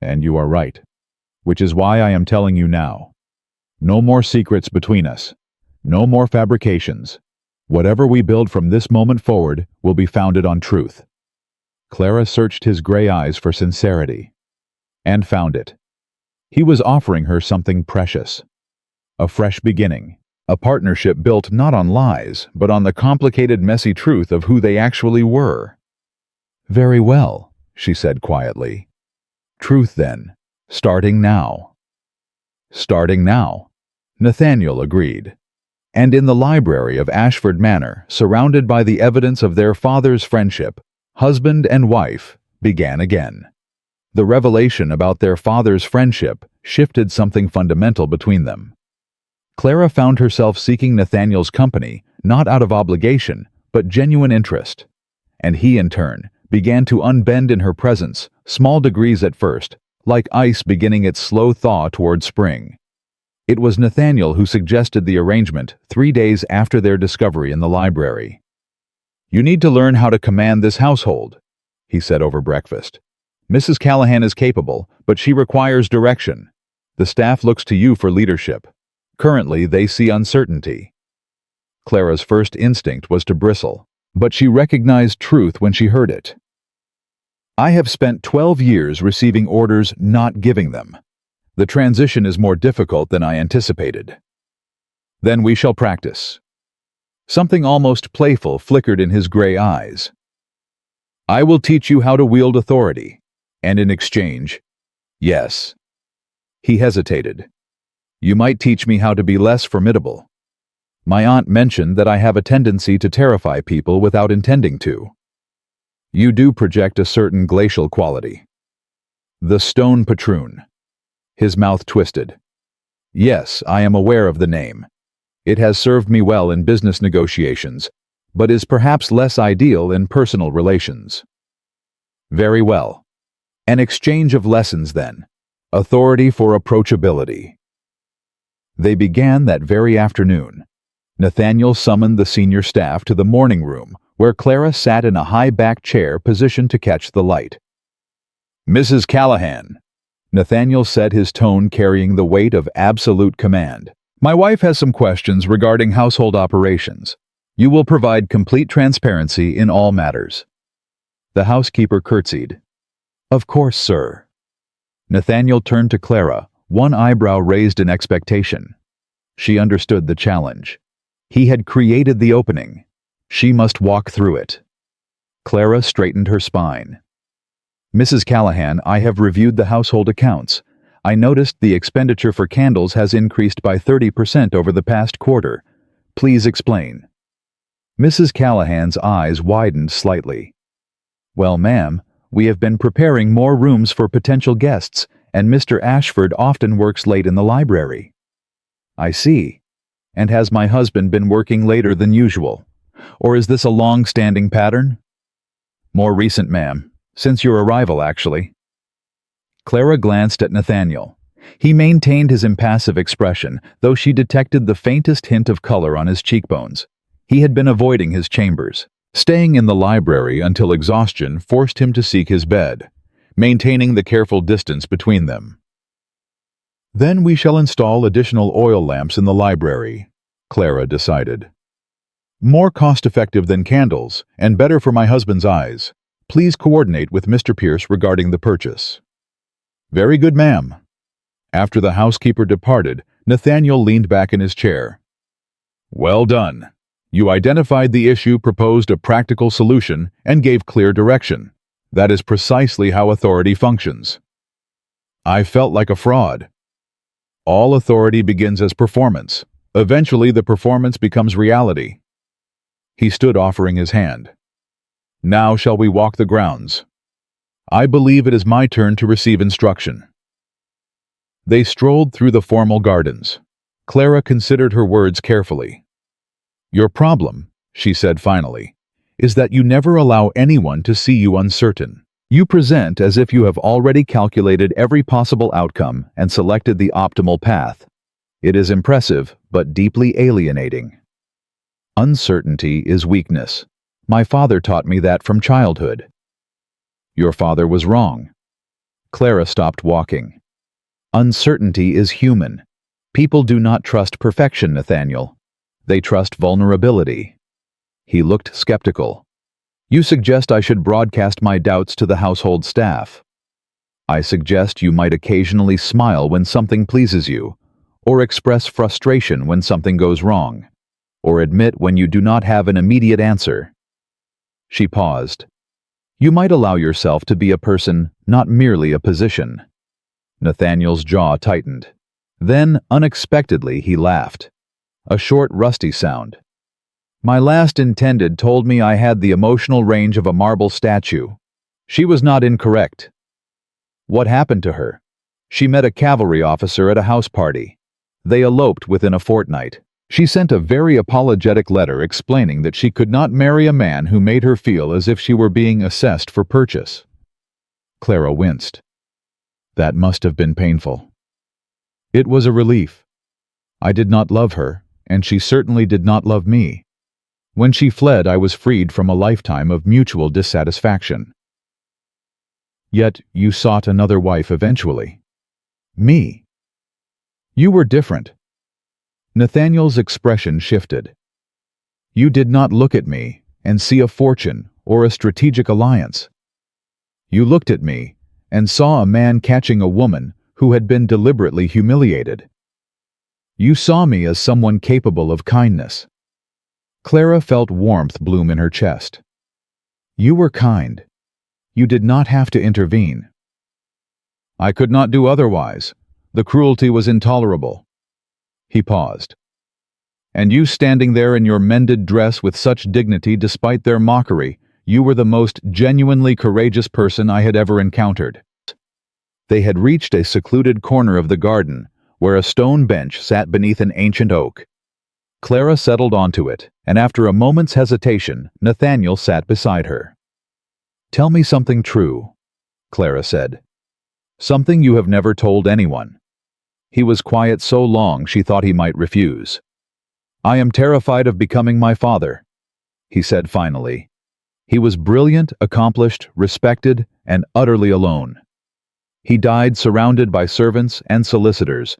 And you are right, which is why I am telling you now. No more secrets between us. No more fabrications. Whatever we build from this moment forward will be founded on truth." Clara searched his gray eyes for sincerity, and found it. He was offering her something precious. A fresh beginning, a partnership built not on lies, but on the complicated, messy truth of who they actually were. "Very well," she said quietly. "Truth then, starting now." "Starting now," Nathaniel agreed. And in the library of Ashford Manor, surrounded by the evidence of their father's friendship, husband and wife began again. The revelation about their father's friendship shifted something fundamental between them. Clara found herself seeking Nathaniel's company, not out of obligation, but genuine interest. And he, in turn, began to unbend in her presence, small degrees at first, like ice beginning its slow thaw toward spring. It was Nathaniel who suggested the arrangement 3 days after their discovery in the library. "You need to learn how to command this household," he said over breakfast. Mrs. Callahan is capable, but she requires direction. The staff looks to you for leadership. Currently, they see uncertainty. Clara's first instinct was to bristle, but she recognized truth when she heard it. I have spent 12 years receiving orders, not giving them. The transition is more difficult than I anticipated. Then we shall practice. Something almost playful flickered in his gray eyes. I will teach you how to wield authority, and in exchange, yes. He hesitated. You might teach me how to be less formidable. My aunt mentioned that I have a tendency to terrify people without intending to. You do project a certain glacial quality. The stone patroon. His mouth twisted. Yes, I am aware of the name. It has served me well in business negotiations, but is perhaps less ideal in personal relations. Very well. An exchange of lessons then. Authority for approachability. They began that very afternoon. Nathaniel summoned the senior staff to the morning room, where Clara sat in a high-backed chair positioned to catch the light. Mrs. Callahan, Nathaniel said, his tone carrying the weight of absolute command. My wife has some questions regarding household operations. You will provide complete transparency in all matters. The housekeeper curtsied. Of course, sir. Nathaniel turned to Clara, one eyebrow raised in expectation. She understood the challenge. He had created the opening. She must walk through it. Clara straightened her spine. Mrs. Callahan, I have reviewed the household accounts. I noticed the expenditure for candles has increased by 30% over the past quarter. Please explain. Mrs. Callahan's eyes widened slightly. Well, ma'am, we have been preparing more rooms for potential guests, and Mr. Ashford often works late in the library. I see. And has my husband been working later than usual? Or is this a long-standing pattern? More recent, ma'am. Since your arrival, actually. Clara glanced at Nathaniel. He maintained his impassive expression, though she detected the faintest hint of color on his cheekbones. He had been avoiding his chambers. Staying in the library until exhaustion forced him to seek his bed, maintaining the careful distance between them. Then we shall install additional oil lamps in the library, Clara decided. More cost-effective than candles, and better for my husband's eyes. Please coordinate with Mr. Pierce regarding the purchase. Very good, ma'am. After the housekeeper departed, Nathaniel leaned back in his chair. Well done. You identified the issue, proposed a practical solution, and gave clear direction. That is precisely how authority functions. I felt like a fraud. All authority begins as performance. Eventually, the performance becomes reality. He stood, offering his hand. Now shall we walk the grounds? I believe it is my turn to receive instruction. They strolled through the formal gardens. Clara considered her words carefully. Your problem, she said finally, is that you never allow anyone to see you uncertain. You present as if you have already calculated every possible outcome and selected the optimal path. It is impressive, but deeply alienating. Uncertainty is weakness. My father taught me that from childhood. Your father was wrong. Clara stopped walking. Uncertainty is human. People do not trust perfection, Nathaniel. They trust vulnerability. He looked skeptical. You suggest I should broadcast my doubts to the household staff. I suggest you might occasionally smile when something pleases you, or express frustration when something goes wrong, or admit when you do not have an immediate answer. She paused. You might allow yourself to be a person, not merely a position. Nathaniel's jaw tightened. Then, unexpectedly, he laughed. A short, rusty sound. My last intended told me I had the emotional range of a marble statue. She was not incorrect. What happened to her? She met a cavalry officer at a house party. They eloped within a fortnight. She sent a very apologetic letter explaining that she could not marry a man who made her feel as if she were being assessed for purchase. Clara winced. That must have been painful. It was a relief. I did not love her, and she certainly did not love me. When she fled, I was freed from a lifetime of mutual dissatisfaction. Yet you sought another wife eventually. Me. You were different. Nathaniel's expression shifted. You did not look at me and see a fortune or a strategic alliance. You looked at me and saw a man catching a woman who had been deliberately humiliated. You saw me as someone capable of kindness. Clara felt warmth bloom in her chest. You were kind. You did not have to intervene. I could not do otherwise. The cruelty was intolerable. He paused. And you standing there in your mended dress with such dignity despite their mockery, you were the most genuinely courageous person I had ever encountered. They had reached a secluded corner of the garden, where a stone bench sat beneath an ancient oak. Clara settled onto it, and after a moment's hesitation, Nathaniel sat beside her. Tell me something true, Clara said. Something you have never told anyone. He was quiet so long she thought he might refuse. I am terrified of becoming my father, he said finally. He was brilliant, accomplished, respected, and utterly alone. He died surrounded by servants and solicitors,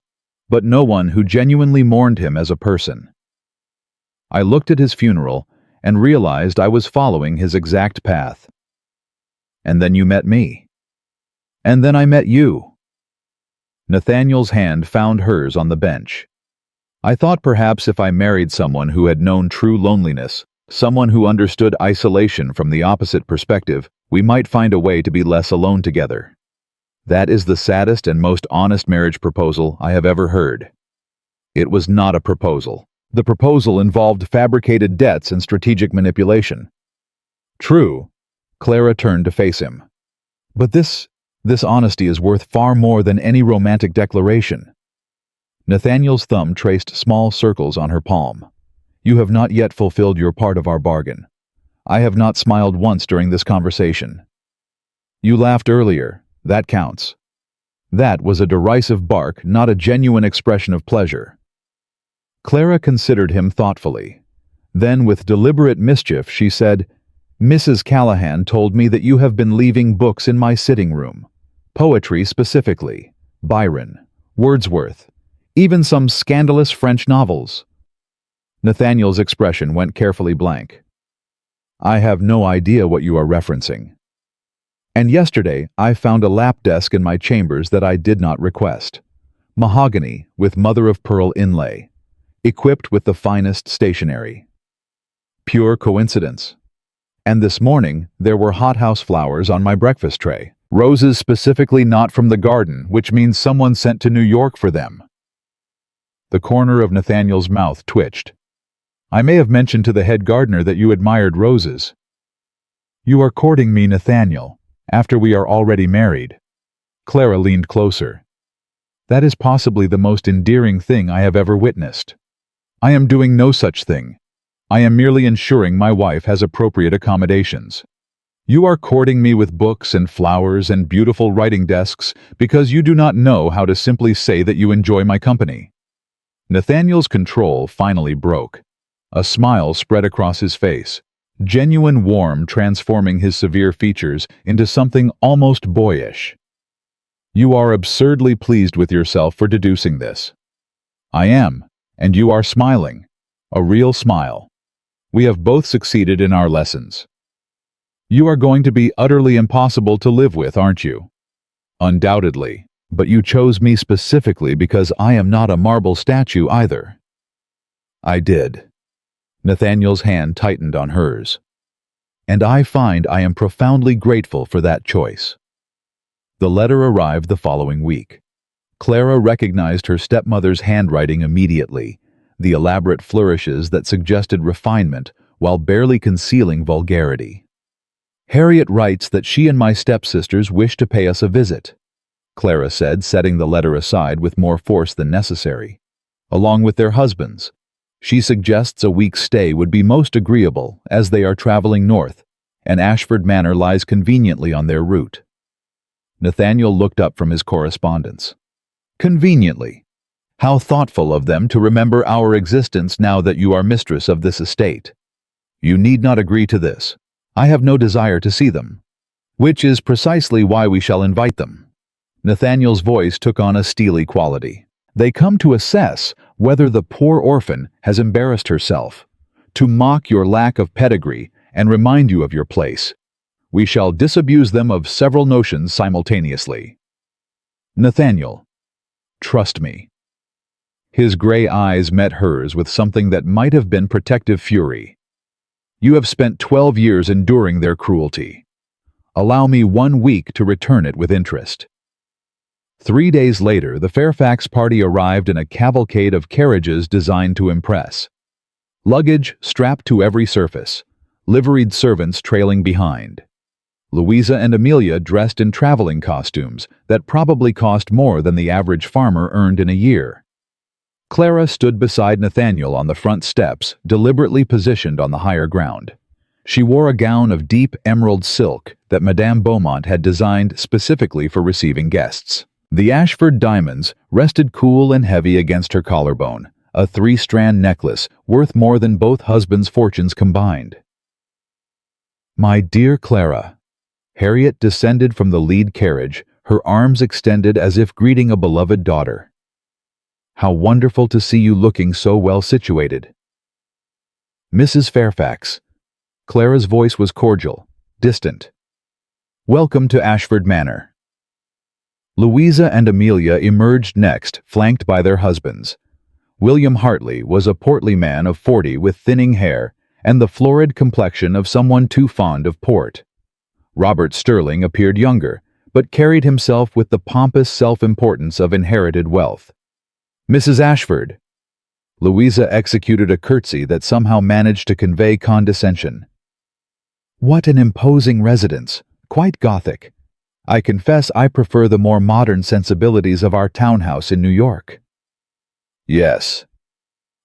but no one who genuinely mourned him as a person. I looked at his funeral and realized I was following his exact path. And then you met me. And then I met you. Nathaniel's hand found hers on the bench. I thought perhaps if I married someone who had known true loneliness, someone who understood isolation from the opposite perspective, we might find a way to be less alone together. That is the saddest and most honest marriage proposal I have ever heard. It was not a proposal. The proposal involved fabricated debts and strategic manipulation. True, Clara turned to face him. But this honesty is worth far more than any romantic declaration. Nathaniel's thumb traced small circles on her palm. You have not yet fulfilled your part of our bargain. I have not smiled once during this conversation. You laughed earlier. That counts. That was a derisive bark, not a genuine expression of pleasure. Clara considered him thoughtfully. Then, with deliberate mischief, she said, Mrs. Callahan told me that you have been leaving books in my sitting room. Poetry specifically. Byron, Wordsworth, even some scandalous French novels. Nathaniel's expression went carefully blank. I have no idea what you are referencing. And yesterday I found a lap desk in my chambers that I did not request. Mahogany with mother-of-pearl inlay, equipped with the finest stationery. Pure coincidence. And this morning there were hothouse flowers on my breakfast tray. Roses specifically not from the garden, which means someone sent to New York for them. The corner of Nathaniel's mouth twitched. I may have mentioned to the head gardener that you admired roses. You are courting me, Nathaniel, after we are already married. Clara leaned closer. That is possibly the most endearing thing I have ever witnessed. I am doing no such thing. I am merely ensuring my wife has appropriate accommodations. You are courting me with books and flowers and beautiful writing desks because you do not know how to simply say that you enjoy my company. Nathaniel's control finally broke. A smile spread across his face, genuine warmth transforming his severe features into something almost boyish. You are absurdly pleased with yourself for deducing this. I am, and you are smiling. A real smile. We have both succeeded in our lessons. You are going to be utterly impossible to live with, aren't you? Undoubtedly, but you chose me specifically because I am not a marble statue either. I did. Nathaniel's hand tightened on hers. And I find I am profoundly grateful for that choice. The letter arrived the following week. Clara recognized her stepmother's handwriting immediately, the elaborate flourishes that suggested refinement while barely concealing vulgarity. Harriet writes that she and my stepsisters wish to pay us a visit, Clara said, setting the letter aside with more force than necessary. Along with their husbands. She suggests a week's stay would be most agreeable as they are traveling north, and Ashford Manor lies conveniently on their route. Nathaniel looked up from his correspondence. Conveniently. How thoughtful of them to remember our existence now that you are mistress of this estate. You need not agree to this. I have no desire to see them. which is precisely why we shall invite them. Nathaniel's voice took on a steely quality. They come to assess whether the poor orphan has embarrassed herself, to mock your lack of pedigree and remind you of your place. We shall disabuse them of several notions simultaneously. Nathaniel, trust me. His gray eyes met hers with something that might have been protective fury. You have spent 12 years enduring their cruelty. Allow me 1 week to return it with interest. 3 days later, the Fairfax party arrived in a cavalcade of carriages designed to impress. Luggage strapped to every surface, liveried servants trailing behind. Louisa and Amelia dressed in traveling costumes that probably cost more than the average farmer earned in a year. Clara stood beside Nathaniel on the front steps, deliberately positioned on the higher ground. She wore a gown of deep emerald silk that Madame Beaumont had designed specifically for receiving guests. The Ashford diamonds rested cool and heavy against her collarbone, a 3-strand necklace worth more than both husbands' fortunes combined. My dear Clara. Harriet descended from the lead carriage, her arms extended as if greeting a beloved daughter. How wonderful to see you looking so well situated. Mrs. Fairfax. Clara's voice was cordial, distant. Welcome to Ashford Manor. Louisa and Amelia emerged next, flanked by their husbands. William Hartley was a portly man of 40 with thinning hair and the florid complexion of someone too fond of port. Robert Sterling appeared younger, but carried himself with the pompous self-importance of inherited wealth. Mrs. Ashford. Louisa executed a curtsy that somehow managed to convey condescension. What an imposing residence, quite Gothic. I confess I prefer the more modern sensibilities of our townhouse in New York. Yes.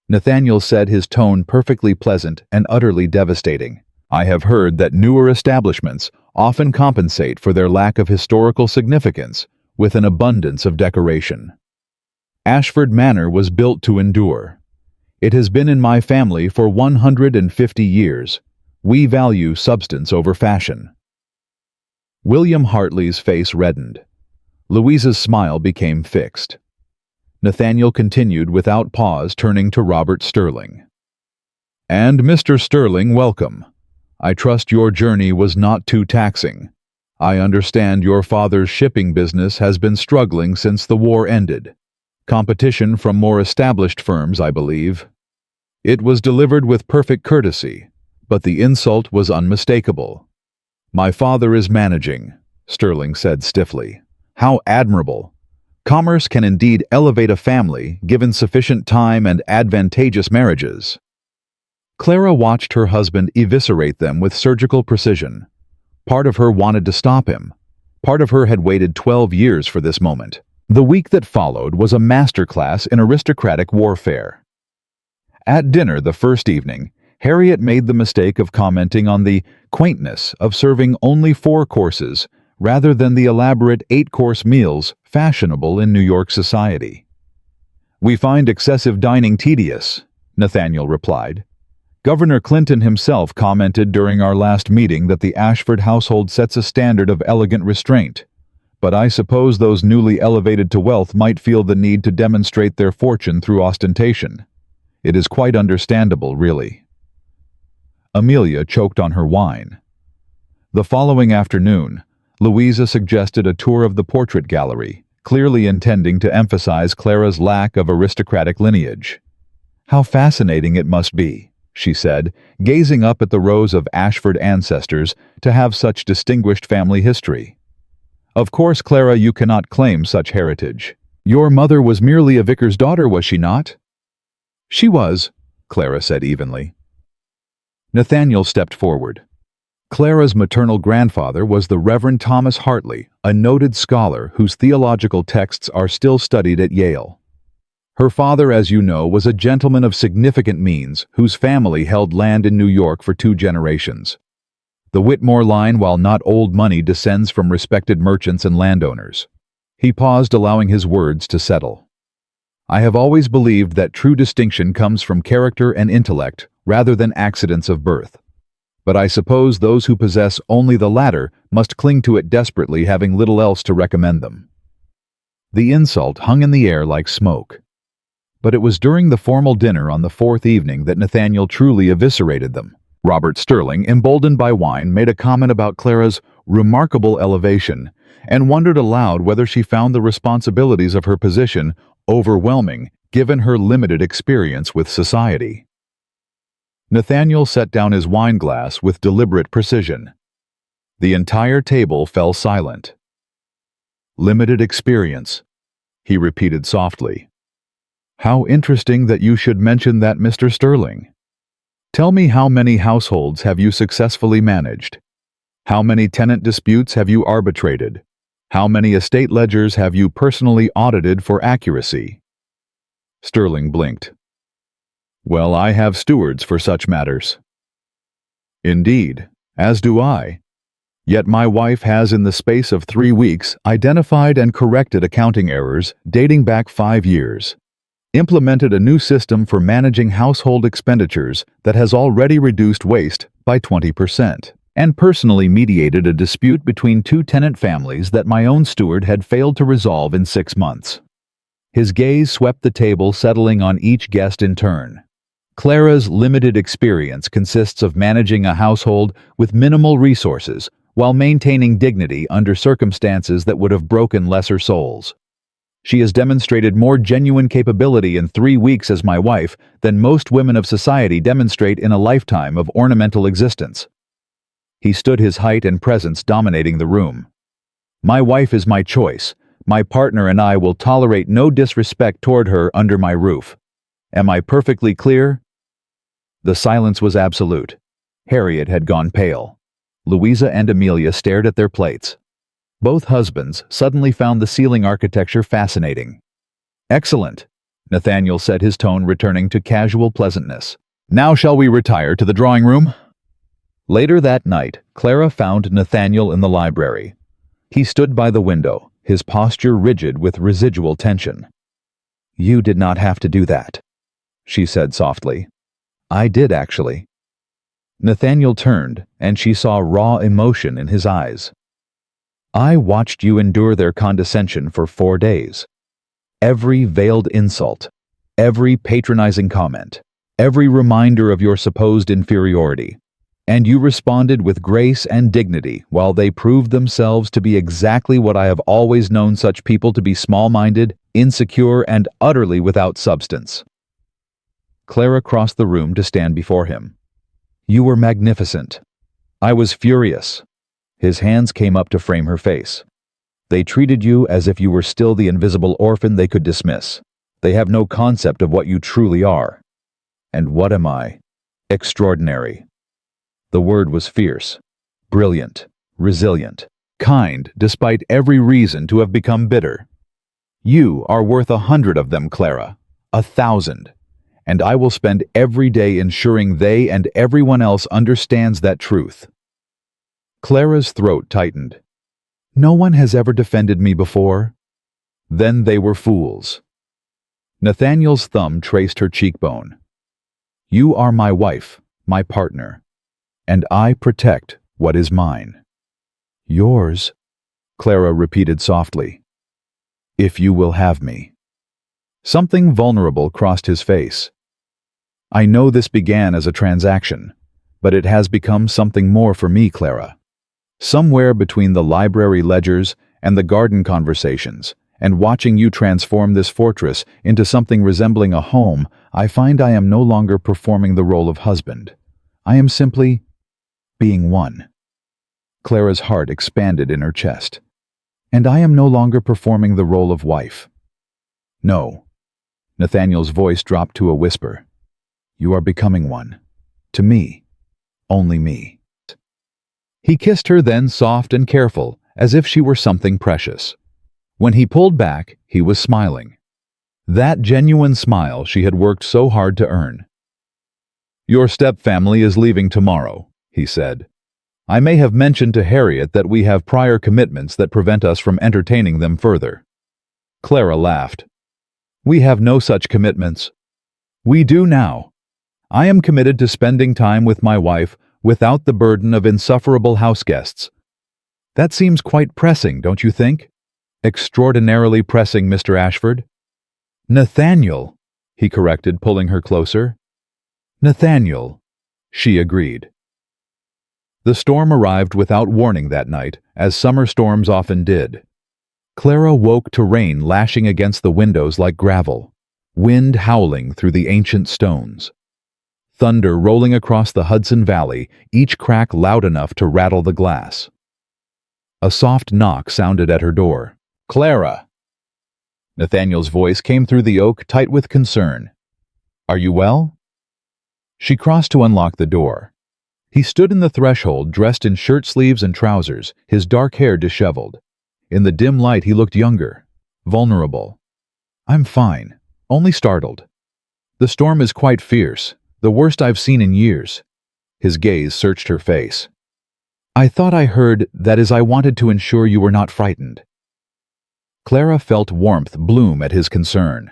Nathaniel said, his tone perfectly pleasant and utterly devastating. I have heard that newer establishments often compensate for their lack of historical significance with an abundance of decoration. Ashford Manor was built to endure. It has been in my family for 150 years. We value substance over fashion. William Hartley's face reddened. Louisa's smile became fixed. Nathaniel continued without pause, turning to Robert Sterling. And Mr. Sterling, welcome. I trust your journey was not too taxing. I understand your father's shipping business has been struggling since the war ended. Competition from more established firms, I believe. It was delivered with perfect courtesy, but the insult was unmistakable. My father is managing, Sterling said stiffly. How admirable. Commerce can indeed elevate a family given sufficient time and advantageous marriages. Clara watched her husband eviscerate them with surgical precision. Part of her wanted to stop him. Part of her had waited 12 years for this moment. The week that followed was a masterclass in aristocratic warfare. At dinner the first evening, Harriet made the mistake of commenting on the quaintness of serving only 4 courses rather than the elaborate 8-course meals fashionable in New York society. We find excessive dining tedious, Nathaniel replied. Governor Clinton himself commented during our last meeting that the Ashford household sets a standard of elegant restraint, but I suppose those newly elevated to wealth might feel the need to demonstrate their fortune through ostentation. It is quite understandable, really. Amelia choked on her wine. The following afternoon, Louisa suggested a tour of the portrait gallery, clearly intending to emphasize Clara's lack of aristocratic lineage. How fascinating it must be, she said, gazing up at the rows of Ashford ancestors to have such distinguished family history. Of course, Clara, you cannot claim such heritage. Your mother was merely a vicar's daughter, was she not? She was, Clara said evenly. Nathaniel stepped forward. Clara's maternal grandfather was the Reverend Thomas Hartley, a noted scholar whose theological texts are still studied at Yale. Her father, as you know, was a gentleman of significant means whose family held land in New York for 2 generations. The Whitmore line, while not old money, descends from respected merchants and landowners. He paused, allowing his words to settle. I have always believed that true distinction comes from character and intellect rather than accidents of birth. but I suppose those who possess only the latter must cling to it desperately, having little else to recommend them. The insult hung in the air like smoke. But it was during the formal dinner on the fourth evening that Nathaniel truly eviscerated them. Robert Sterling, emboldened by wine, made a comment about Clara's remarkable elevation and wondered aloud whether she found the responsibilities of her position overwhelming given her limited experience with society. Nathaniel set down his wine glass with deliberate precision. The entire table fell silent. "Limited experience," he repeated softly. "How interesting that you should mention that, Mr. Sterling. Tell me, how many households have you successfully managed? How many tenant disputes have you arbitrated? How many estate ledgers have you personally audited for accuracy?" Sterling blinked. "Well, I have stewards for such matters." "Indeed, as do I. Yet my wife has, in the space of 3 weeks, identified and corrected accounting errors dating back 5 years, implemented a new system for managing household expenditures that has already reduced waste by 20%, and personally mediated a dispute between 2 tenant families that my own steward had failed to resolve in 6 months. His gaze swept the table, settling on each guest in turn. Clara's limited experience consists of managing a household with minimal resources while maintaining dignity under circumstances that would have broken lesser souls. She has demonstrated more genuine capability in 3 weeks as my wife than most women of society demonstrate in a lifetime of ornamental existence. He stood, his height and presence dominating the room. My wife is my choice. My partner and I will tolerate no disrespect toward her under my roof. Am I perfectly clear? The silence was absolute. Harriet had gone pale. Louisa and Amelia stared at their plates. Both husbands suddenly found the ceiling architecture fascinating. "Excellent," Nathaniel said, his tone returning to casual pleasantness. "Now shall we retire to the drawing room?" Later that night, Clara found Nathaniel in the library. He stood by the window, his posture rigid with residual tension. "You did not have to do that," she said softly. "I did, actually." Nathaniel turned, and she saw raw emotion in his eyes. "I watched you endure their condescension for 4 days. Every veiled insult, every patronizing comment, every reminder of your supposed inferiority. And you responded with grace and dignity while they proved themselves to be exactly what I have always known such people to be: small-minded, insecure, and utterly without substance." Clara crossed the room to stand before him. "You were magnificent." "I was furious." His hands came up to frame her face. "They treated you as if you were still the invisible orphan they could dismiss. They have no concept of what you truly are." "And what am I?" "Extraordinary." The word was fierce, brilliant, resilient, kind, despite every reason to have become bitter. "You are worth 100 of them, Clara, 1,000. And I will spend every day ensuring they and everyone else understands that truth." Clara's throat tightened. "No one has ever defended me before." "Then they were fools." Nathaniel's thumb traced her cheekbone. "You are my wife, my partner, and I protect what is mine." "Yours," Clara repeated softly. "If you will have me." Something vulnerable crossed his face. "I know this began as a transaction, but it has become something more for me, Clara. Somewhere between the library ledgers and the garden conversations, and watching you transform this fortress into something resembling a home, I find I am no longer performing the role of husband. I am simply being one." Clara's heart expanded in her chest. "And I am no longer performing the role of wife." "No." Nathaniel's voice dropped to a whisper. "You are becoming one. To me. Only me." He kissed her then, soft and careful, as if she were something precious. When he pulled back, he was smiling. That genuine smile she had worked so hard to earn. "Your stepfamily is leaving tomorrow," he said. "I may have mentioned to Harriet that we have prior commitments that prevent us from entertaining them further." Clara laughed. "We have no such commitments." "We do now. I am committed to spending time with my wife without the burden of insufferable houseguests. That seems quite pressing, don't you think? Extraordinarily pressing, Mr. Ashford. Nathaniel, he corrected, pulling her closer. Nathaniel, she agreed. The storm arrived without warning that night, as summer storms often did. Clara woke to rain lashing against the windows like gravel, wind howling through the ancient stones. Thunder rolling across the Hudson Valley, each crack loud enough to rattle the glass. A soft knock sounded at her door. Clara! Nathaniel's voice came through the oak, tight with concern. Are you well? She crossed to unlock the door. He stood in the threshold, dressed in shirt sleeves and trousers, his dark hair disheveled. In the dim light he looked younger, vulnerable. I'm fine, only startled. The storm is quite fierce, the worst I've seen in years. His gaze searched her face. I thought I heard, that is, I wanted to ensure you were not frightened. Clara felt warmth bloom at his concern.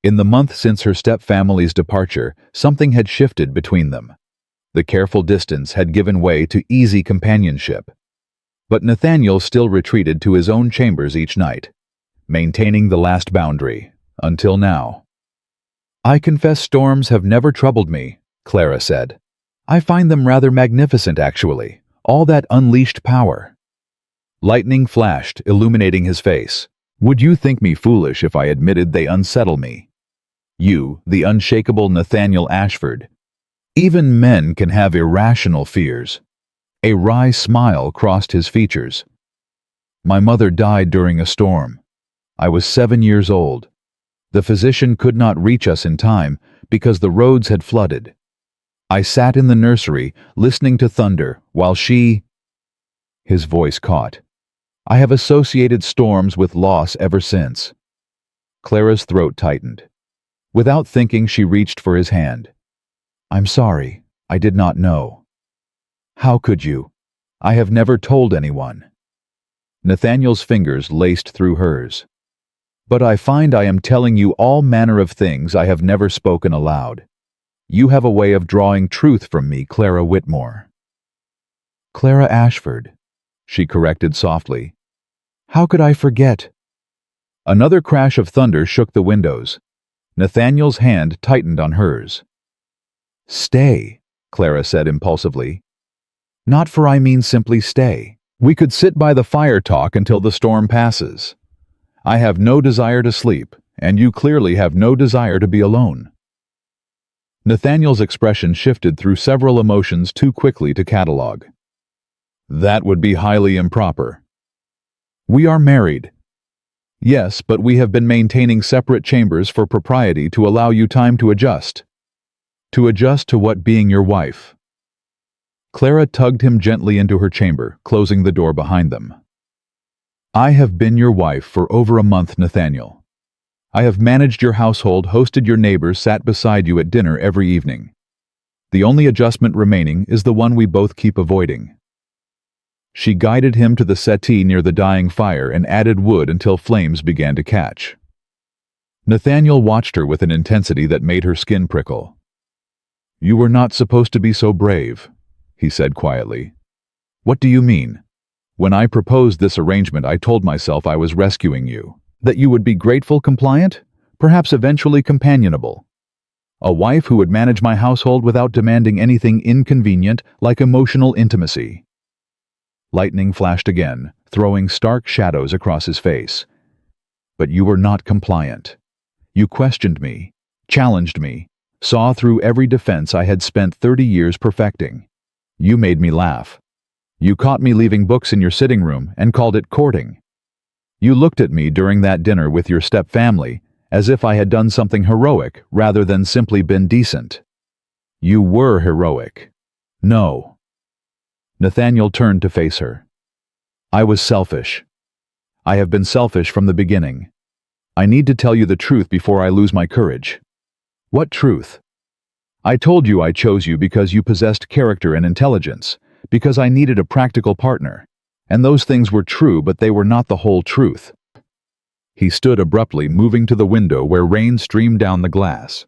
In the month since her stepfamily's departure, something had shifted between them. The careful distance had given way to easy companionship. But Nathaniel still retreated to his own chambers each night, maintaining the last boundary, until now. I confess storms have never troubled me, Clara said. I find them rather magnificent, actually, all that unleashed power. Lightning flashed, illuminating his face. Would you think me foolish if I admitted they unsettle me? You, the unshakable Nathaniel Ashford. Even men can have irrational fears. A wry smile crossed his features. My mother died during a storm. I was 7 years old. The physician could not reach us in time because the roads had flooded. I sat in the nursery, listening to thunder, while she... His voice caught. I have associated storms with loss ever since. Clara's throat tightened. Without thinking, she reached for his hand. I'm sorry, I did not know. How could you? I have never told anyone. Nathaniel's fingers laced through hers. But I find I am telling you all manner of things I have never spoken aloud. You have a way of drawing truth from me, Clara Whitmore. Clara Ashford, she corrected softly. How could I forget? Another crash of thunder shook the windows. Nathaniel's hand tightened on hers. Stay, Clara said impulsively. Not for I mean simply stay. We could sit by the fire talk until the storm passes. I have no desire to sleep, and you clearly have no desire to be alone. Nathaniel's expression shifted through several emotions too quickly to catalogue. That would be highly improper. We are married. Yes, but we have been maintaining separate chambers for propriety to allow you time to adjust. To adjust to what being your wife. Clara tugged him gently into her chamber, closing the door behind them. I have been your wife for over a month, Nathaniel. I have managed your household, hosted your neighbors, sat beside you at dinner every evening. The only adjustment remaining is the one we both keep avoiding. She guided him to the settee near the dying fire and added wood until flames began to catch. Nathaniel watched her with an intensity that made her skin prickle. You were not supposed to be so brave, he said quietly. What do you mean? When I proposed this arrangement, I told myself I was rescuing you, that you would be grateful, compliant, perhaps eventually companionable. A wife who would manage my household without demanding anything inconvenient like emotional intimacy. Lightning flashed again, throwing stark shadows across his face. But you were not compliant. You questioned me, challenged me, saw through every defense I had spent 30 years perfecting. You made me laugh. You caught me leaving books in your sitting room and called it courting. You looked at me during that dinner with your stepfamily as if I had done something heroic rather than simply been decent. You were heroic. No. Nathaniel turned to face her. I was selfish. I have been selfish from the beginning. I need to tell you the truth before I lose my courage. What truth? I told you I chose you because you possessed character and intelligence, because I needed a practical partner, and those things were true, but they were not the whole truth. He stood abruptly, moving to the window where rain streamed down the glass.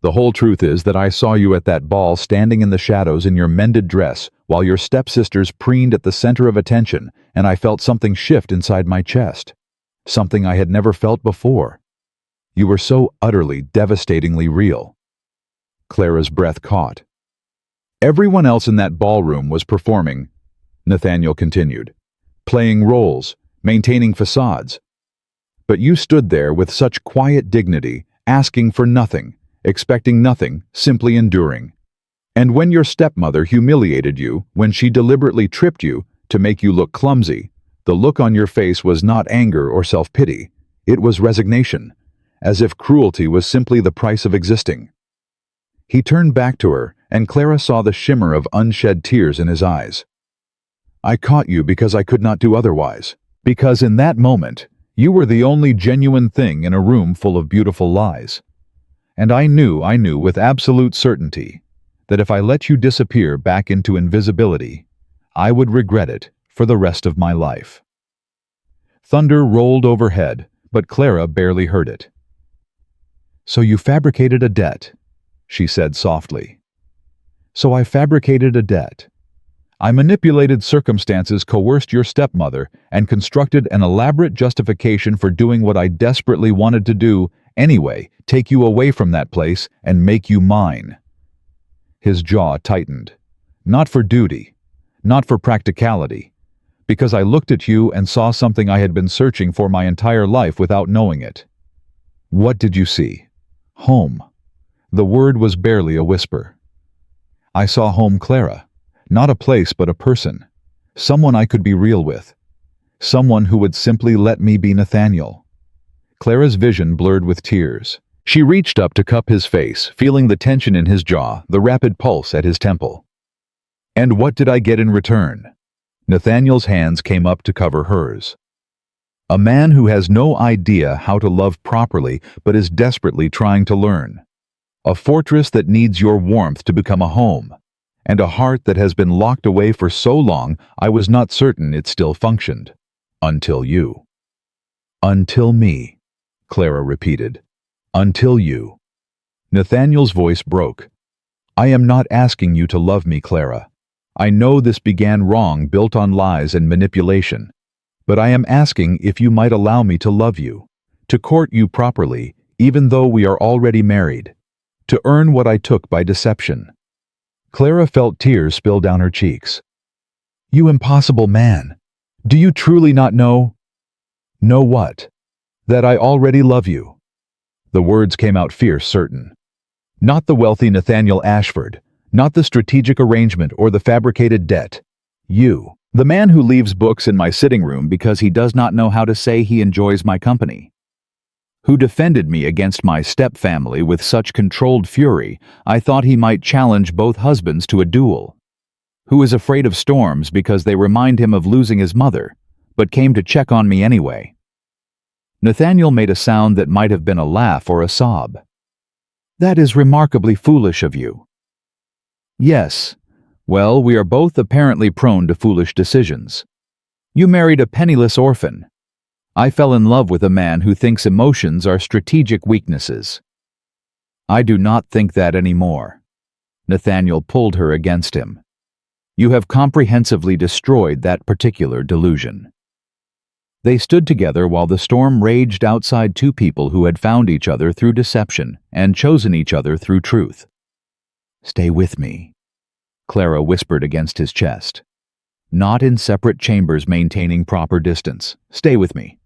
The whole truth is that I saw you at that ball standing in the shadows in your mended dress while your stepsisters preened at the center of attention, and I felt something shift inside my chest. Something I had never felt before. You were so utterly, devastatingly real. Clara's breath caught. Everyone else in that ballroom was performing, Nathaniel continued, playing roles, maintaining facades. But you stood there with such quiet dignity, asking for nothing, expecting nothing, simply enduring. And when your stepmother humiliated you, when she deliberately tripped you to make you look clumsy, the look on your face was not anger or self-pity. It was resignation, as if cruelty was simply the price of existing. He turned back to her, and Clara saw the shimmer of unshed tears in his eyes. I caught you because I could not do otherwise. Because in that moment, you were the only genuine thing in a room full of beautiful lies. And I knew with absolute certainty that if I let you disappear back into invisibility, I would regret it for the rest of my life. Thunder rolled overhead, but Clara barely heard it. So you fabricated a debt, she said softly. So I fabricated a debt. I manipulated circumstances, coerced your stepmother, and constructed an elaborate justification for doing what I desperately wanted to do anyway, take you away from that place and make you mine. His jaw tightened. Not for duty, not for practicality, because I looked at you and saw something I had been searching for my entire life without knowing it. What did you see? Home. The word was barely a whisper. I saw home, Clara. Not a place, but a person. Someone I could be real with. Someone who would simply let me be Nathaniel. Clara's vision blurred with tears. She reached up to cup his face, feeling the tension in his jaw, the rapid pulse at his temple. And what did I get in return? Nathaniel's hands came up to cover hers. A man who has no idea how to love properly but is desperately trying to learn. A fortress that needs your warmth to become a home. And a heart that has been locked away for so long I was not certain it still functioned. Until you. Until me, Clara repeated. Until you. Nathaniel's voice broke. I am not asking you to love me, Clara. I know this began wrong, built on lies and manipulation. But I am asking if you might allow me to love you, to court you properly, even though we are already married, to earn what I took by deception. Clara felt tears spill down her cheeks. You impossible man. Do you truly not know? Know what? That I already love you. The words came out fierce, certain. Not the wealthy Nathaniel Ashford, not the strategic arrangement or the fabricated debt. You, the man who leaves books in my sitting room because he does not know how to say he enjoys my company. Who defended me against my stepfamily with such controlled fury, I thought he might challenge both husbands to a duel. Who is afraid of storms because they remind him of losing his mother, but came to check on me anyway. Nathaniel made a sound that might have been a laugh or a sob. That is remarkably foolish of you. Yes. Well, we are both apparently prone to foolish decisions. You married a penniless orphan. I fell in love with a man who thinks emotions are strategic weaknesses. I do not think that anymore. Nathaniel pulled her against him. You have comprehensively destroyed that particular delusion. They stood together while the storm raged outside two people who had found each other through deception and chosen each other through truth. Stay with me, Clara whispered against his chest. Not in separate chambers maintaining proper distance. Stay with me,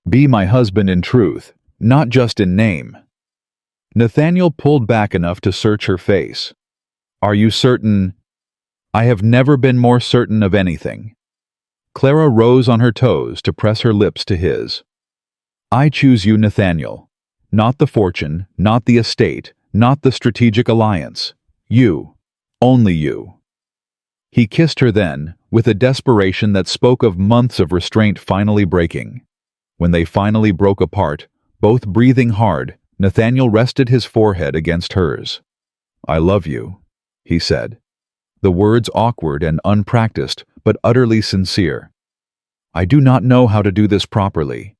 Be my husband in truth, not just in name. Nathaniel pulled back enough to search her face. Are you certain? I have never been more certain of anything. Clara rose on her toes to press her lips to his. I choose you, Nathaniel. Not the fortune, not the estate, not the strategic alliance. You. Only you. He kissed her then, with a desperation that spoke of months of restraint finally breaking. When they finally broke apart, both breathing hard, Nathaniel rested his forehead against hers. I love you, he said. The words awkward and unpracticed, but utterly sincere. I do not know how to do this properly.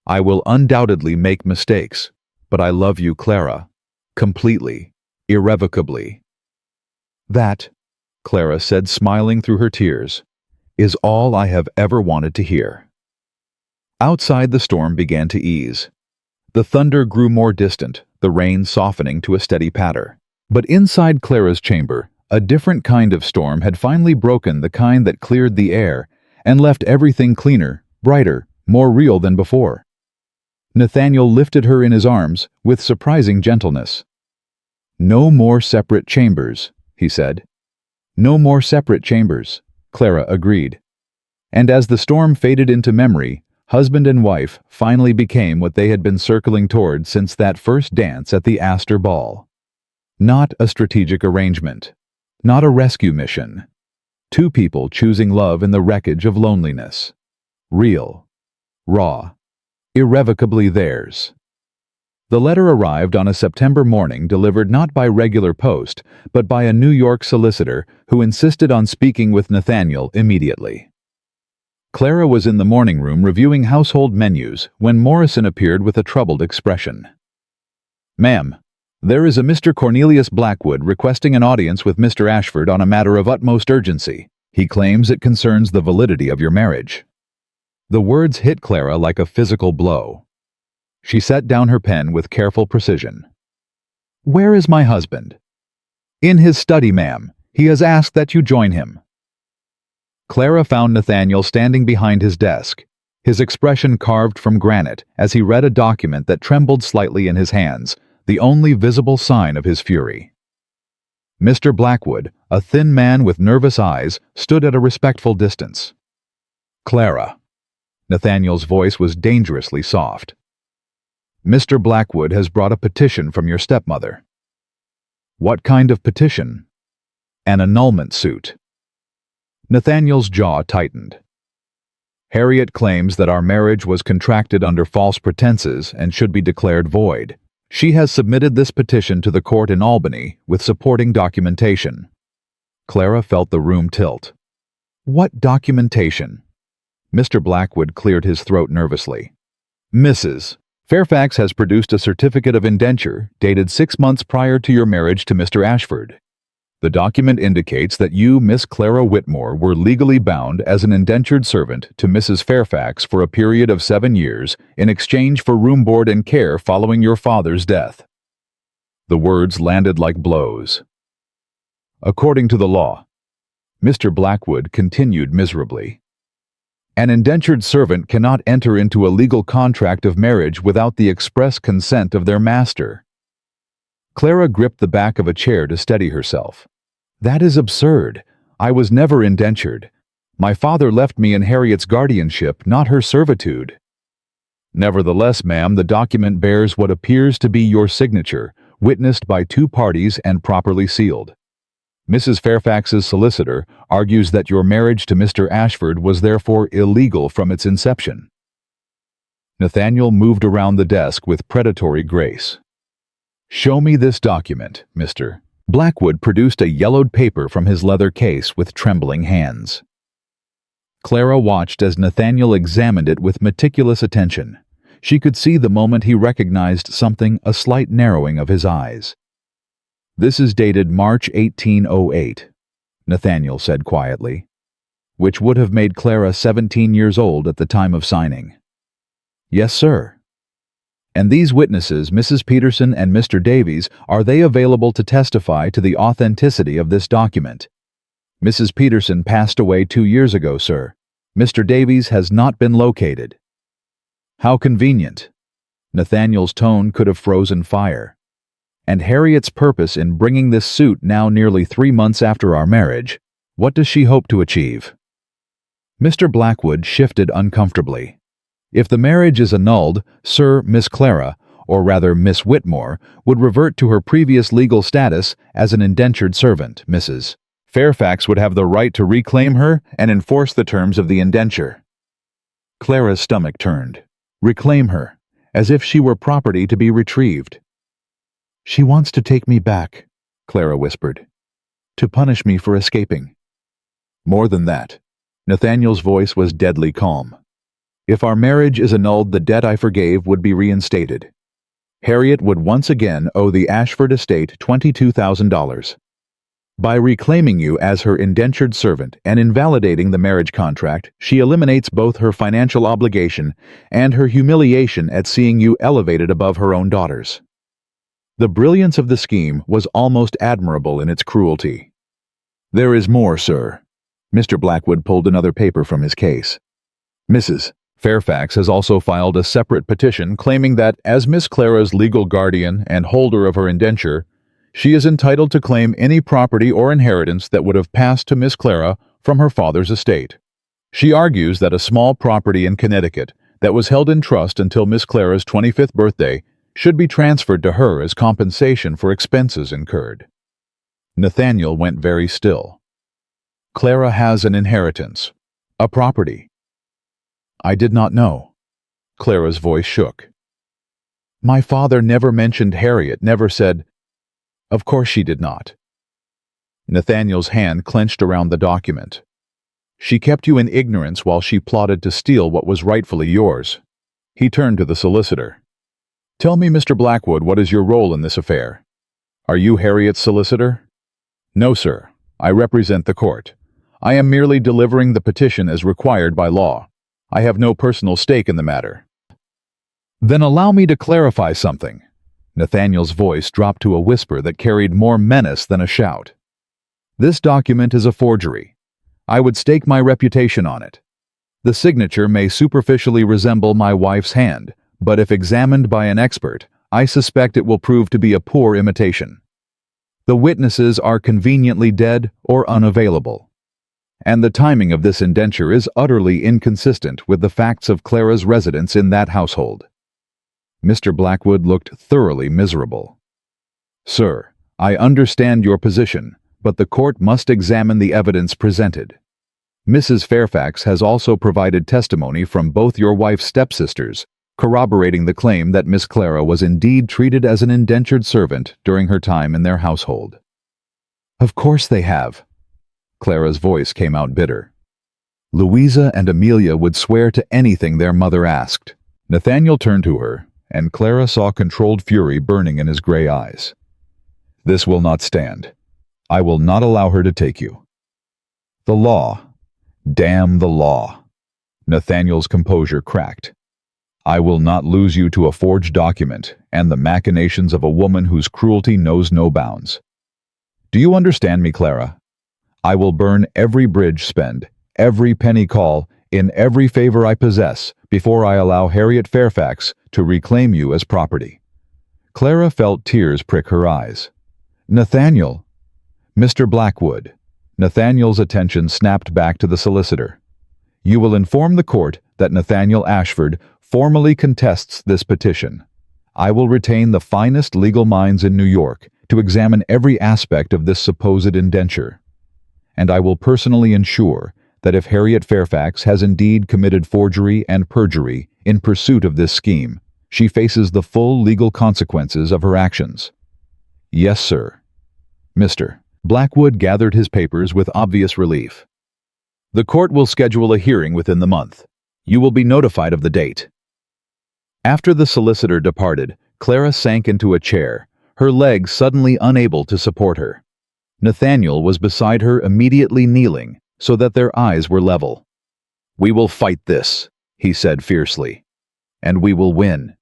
I will undoubtedly make mistakes, but I love you, Clara. Completely. Irrevocably. That, Clara said, smiling through her tears, is all I have ever wanted to hear. Outside, the storm began to ease. The thunder grew more distant, the rain softening to a steady patter. But inside Clara's chamber, a different kind of storm had finally broken, the kind that cleared the air and left everything cleaner, brighter, more real than before. Nathaniel lifted her in his arms with surprising gentleness. "No more separate chambers," he said. "No more separate chambers," Clara agreed. And as the storm faded into memory, husband and wife finally became what they had been circling toward since that first dance at the Astor Ball. Not a strategic arrangement. Not a rescue mission. Two people choosing love in the wreckage of loneliness. Real. Raw. Irrevocably theirs. The letter arrived on a September morning, delivered not by regular post, but by a New York solicitor who insisted on speaking with Nathaniel immediately. Clara was in the morning room reviewing household menus when Morrison appeared with a troubled expression. "Ma'am, there is a Mr. Cornelius Blackwood requesting an audience with Mr. Ashford on a matter of utmost urgency. He claims it concerns the validity of your marriage." The words hit Clara like a physical blow. She set down her pen with careful precision. "Where is my husband?" "In his study, ma'am. He has asked that you join him." Clara found Nathaniel standing behind his desk, his expression carved from granite as he read a document that trembled slightly in his hands, the only visible sign of his fury. Mr. Blackwood, a thin man with nervous eyes, stood at a respectful distance. "Clara." Nathaniel's voice was dangerously soft. "Mr. Blackwood has brought a petition from your stepmother." "What kind of petition?" "An annulment suit." Nathaniel's jaw tightened. "Harriet claims that our marriage was contracted under false pretenses and should be declared void. She has submitted this petition to the court in Albany with supporting documentation." Clara felt the room tilt. "What documentation?" Mr. Blackwood cleared his throat nervously. "Mrs. Fairfax has produced a certificate of indenture dated 6 months prior to your marriage to Mr. Ashford. The document indicates that you, Miss Clara Whitmore, were legally bound as an indentured servant to Mrs. Fairfax for a period of 7 years in exchange for room, board, and care following your father's death." The words landed like blows. "According to the law," Mr. Blackwood continued miserably, "an indentured servant cannot enter into a legal contract of marriage without the express consent of their master." Clara gripped the back of a chair to steady herself. "That is absurd. I was never indentured. My father left me in Harriet's guardianship, not her servitude." "Nevertheless, ma'am, the document bears what appears to be your signature, witnessed by 2 parties and properly sealed. Mrs. Fairfax's solicitor argues that your marriage to Mr. Ashford was therefore illegal from its inception." Nathaniel moved around the desk with predatory grace. "Show me this document, Mr." Blackwood produced a yellowed paper from his leather case with trembling hands. Clara watched as Nathaniel examined it with meticulous attention. She could see the moment he recognized something, a slight narrowing of his eyes. "This is dated March 1808, Nathaniel said quietly, "which would have made Clara 17 years old at the time of signing." "Yes, sir." "And these witnesses, Mrs. Peterson and Mr. Davies, are they available to testify to the authenticity of this document?" "Mrs. Peterson passed away 2 years ago, sir. Mr. Davies has not been located." "How convenient." Nathaniel's tone could have frozen fire. "And Harriet's purpose in bringing this suit now nearly 3 months after our marriage, what does she hope to achieve?" Mr. Blackwood shifted uncomfortably. "If the marriage is annulled, Sir, Miss Clara, or rather Miss Whitmore, would revert to her previous legal status as an indentured servant, Mrs. Fairfax would have the right to reclaim her and enforce the terms of the indenture." Clara's stomach turned. Reclaim her, as if she were property to be retrieved. "She wants to take me back," Clara whispered, "to punish me for escaping." "More than that." Nathaniel's voice was deadly calm. "If our marriage is annulled, the debt I forgave would be reinstated." Harriet would once again owe the Ashford estate $22,000. By reclaiming you as her indentured servant and invalidating the marriage contract, she eliminates both her financial obligation and her humiliation at seeing you elevated above her own daughters. The brilliance of the scheme was almost admirable in its cruelty. There is more, sir. Mr. Blackwood pulled another paper from his case. Mrs. Fairfax has also filed a separate petition claiming that, as Miss Clara's legal guardian and holder of her indenture, she is entitled to claim any property or inheritance that would have passed to Miss Clara from her father's estate. She argues that a small property in Connecticut that was held in trust until Miss Clara's 25th birthday should be transferred to her as compensation for expenses incurred. Nathaniel went very still. Clara has an inheritance, a property. I did not know. Clara's voice shook. My father never mentioned Harriet, never said, Of course she did not. Nathaniel's hand clenched around the document. She kept you in ignorance while she plotted to steal what was rightfully yours. He turned to the solicitor. Tell me, Mr. Blackwood, what is your role in this affair? Are you Harriet's solicitor? No, sir. I represent the court. I am merely delivering the petition as required by law. I have no personal stake in the matter. Then allow me to clarify something. Nathaniel's voice dropped to a whisper that carried more menace than a shout. This document is a forgery. I would stake my reputation on it. The signature may superficially resemble my wife's hand, but if examined by an expert, I suspect it will prove to be a poor imitation. The witnesses are conveniently dead or unavailable. And the timing of this indenture is utterly inconsistent with the facts of Clara's residence in that household. Mr. Blackwood looked thoroughly miserable. Sir, I understand your position, but the court must examine the evidence presented. Mrs. Fairfax has also provided testimony from both your wife's stepsisters, corroborating the claim that Miss Clara was indeed treated as an indentured servant during her time in their household. Of course they have. Clara's voice came out bitter. Louisa and Amelia would swear to anything their mother asked. Nathaniel turned to her, and Clara saw controlled fury burning in his gray eyes. This will not stand. I will not allow her to take you. The law. Damn the law. Nathaniel's composure cracked. I will not lose you to a forged document and the machinations of a woman whose cruelty knows no bounds. Do you understand me, Clara? I will burn every bridge spend, every penny call, in every favor I possess before I allow Harriet Fairfax to reclaim you as property. Clara felt tears prick her eyes. Nathaniel! Mr. Blackwood! Nathaniel's attention snapped back to the solicitor. You will inform the court that Nathaniel Ashford formally contests this petition. I will retain the finest legal minds in New York to examine every aspect of this supposed indenture. And I will personally ensure that if Harriet Fairfax has indeed committed forgery and perjury in pursuit of this scheme, she faces the full legal consequences of her actions. Yes, sir. Mr. Blackwood gathered his papers with obvious relief. The court will schedule a hearing within the month. You will be notified of the date. After the solicitor departed, Clara sank into a chair, her legs suddenly unable to support her. Nathaniel was beside her, immediately kneeling, so that their eyes were level. We will fight this, he said fiercely, and we will win.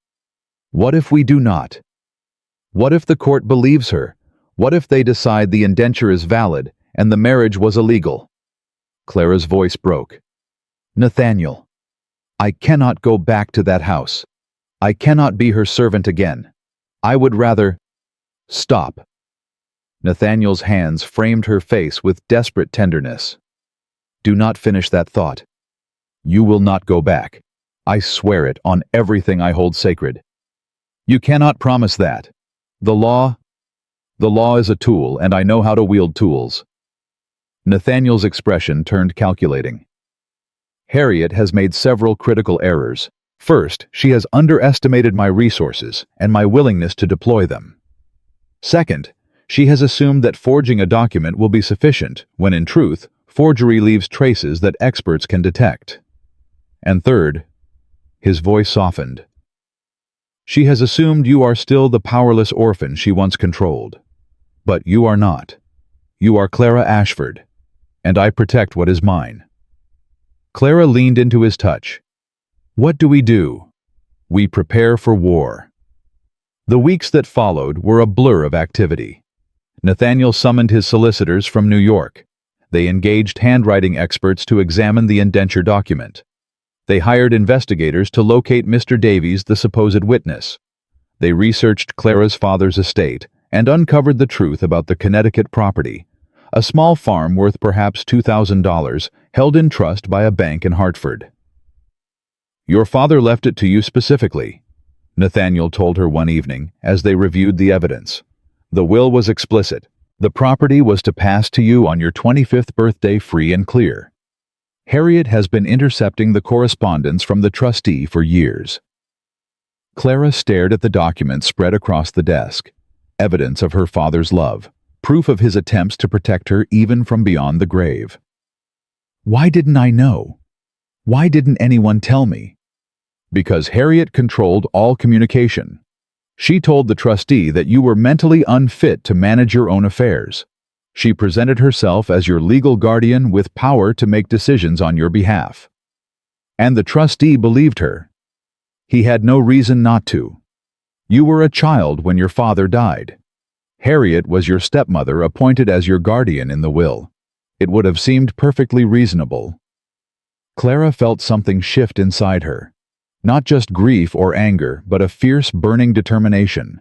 What if we do not? What if the court believes her? What if they decide the indenture is valid and the marriage was illegal? Clara's voice broke. Nathaniel, I cannot go back to that house. I cannot be her servant again. I would rather... Stop. Nathaniel's hands framed her face with desperate tenderness. Do not finish that thought. You will not go back. I swear it on everything I hold sacred. You cannot promise that. The law is a tool, and I know how to wield tools. Nathaniel's expression turned calculating. Harriet has made several critical errors. First, she has underestimated my resources and my willingness to deploy them. Second, she has assumed that forging a document will be sufficient, when in truth, forgery leaves traces that experts can detect. And third, his voice softened. She has assumed you are still the powerless orphan she once controlled. But you are not. You are Clara Ashford, and I protect what is mine." Clara leaned into his touch. "What do we do? We prepare for war." The weeks that followed were a blur of activity. Nathaniel summoned his solicitors from New York. They engaged handwriting experts to examine the indenture document. They hired investigators to locate Mr. Davies, the supposed witness. They researched Clara's father's estate and uncovered the truth about the Connecticut property, a small farm worth perhaps $2,000, held in trust by a bank in Hartford. "Your father left it to you specifically," Nathaniel told her one evening as they reviewed the evidence. "The will was explicit. The property was to pass to you on your 25th birthday free and clear. Harriet has been intercepting the correspondence from the trustee for years." Clara stared at the document spread across the desk, evidence of her father's love, proof of his attempts to protect her even from beyond the grave. "Why didn't I know? Why didn't anyone tell me?" "Because Harriet controlled all communication. She told the trustee that you were mentally unfit to manage your own affairs. She presented herself as your legal guardian with power to make decisions on your behalf. And the trustee believed her. He had no reason not to. You were a child when your father died. Harriet was your stepmother appointed as your guardian in the will. It would have seemed perfectly reasonable." Clara felt something shift inside her. Not just grief or anger, but a fierce, burning determination.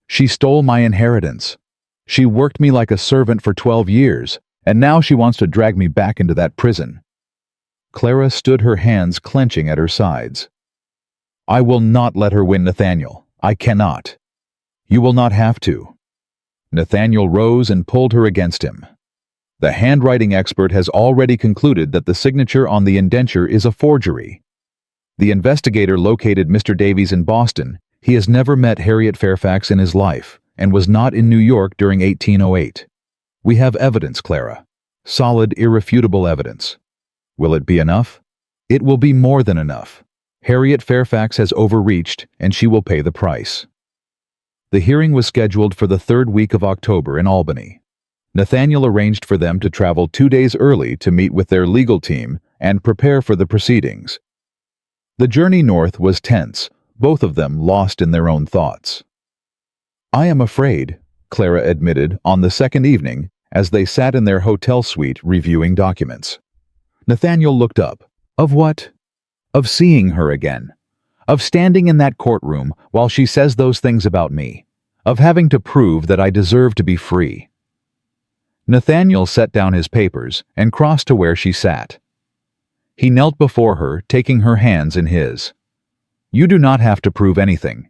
"She stole my inheritance. She worked me like a servant for 12 years, and now she wants to drag me back into that prison." Clara stood, her hands clenching at her sides. "I will not let her win, Nathaniel. I cannot. You will not have to." Nathaniel rose and pulled her against him. "The handwriting expert has already concluded that the signature on the indenture is a forgery. The investigator located Mr. Davies in Boston. He has never met Harriet Fairfax in his life and was not in New York during 1808. We have evidence, Clara. Solid, irrefutable evidence. Will it be enough? It will be more than enough. Harriet Fairfax has overreached, and she will pay the price." The hearing was scheduled for the third week of October in Albany. Nathaniel arranged for them to travel 2 days early to meet with their legal team and prepare for the proceedings. The journey north was tense, both of them lost in their own thoughts. "I am afraid," Clara admitted on the second evening as they sat in their hotel suite reviewing documents. Nathaniel looked up. "Of what?" "Of seeing her again. Of standing in that courtroom while she says those things about me. Of having to prove that I deserve to be free." Nathaniel set down his papers and crossed to where she sat. He knelt before her, taking her hands in his. "You do not have to prove anything.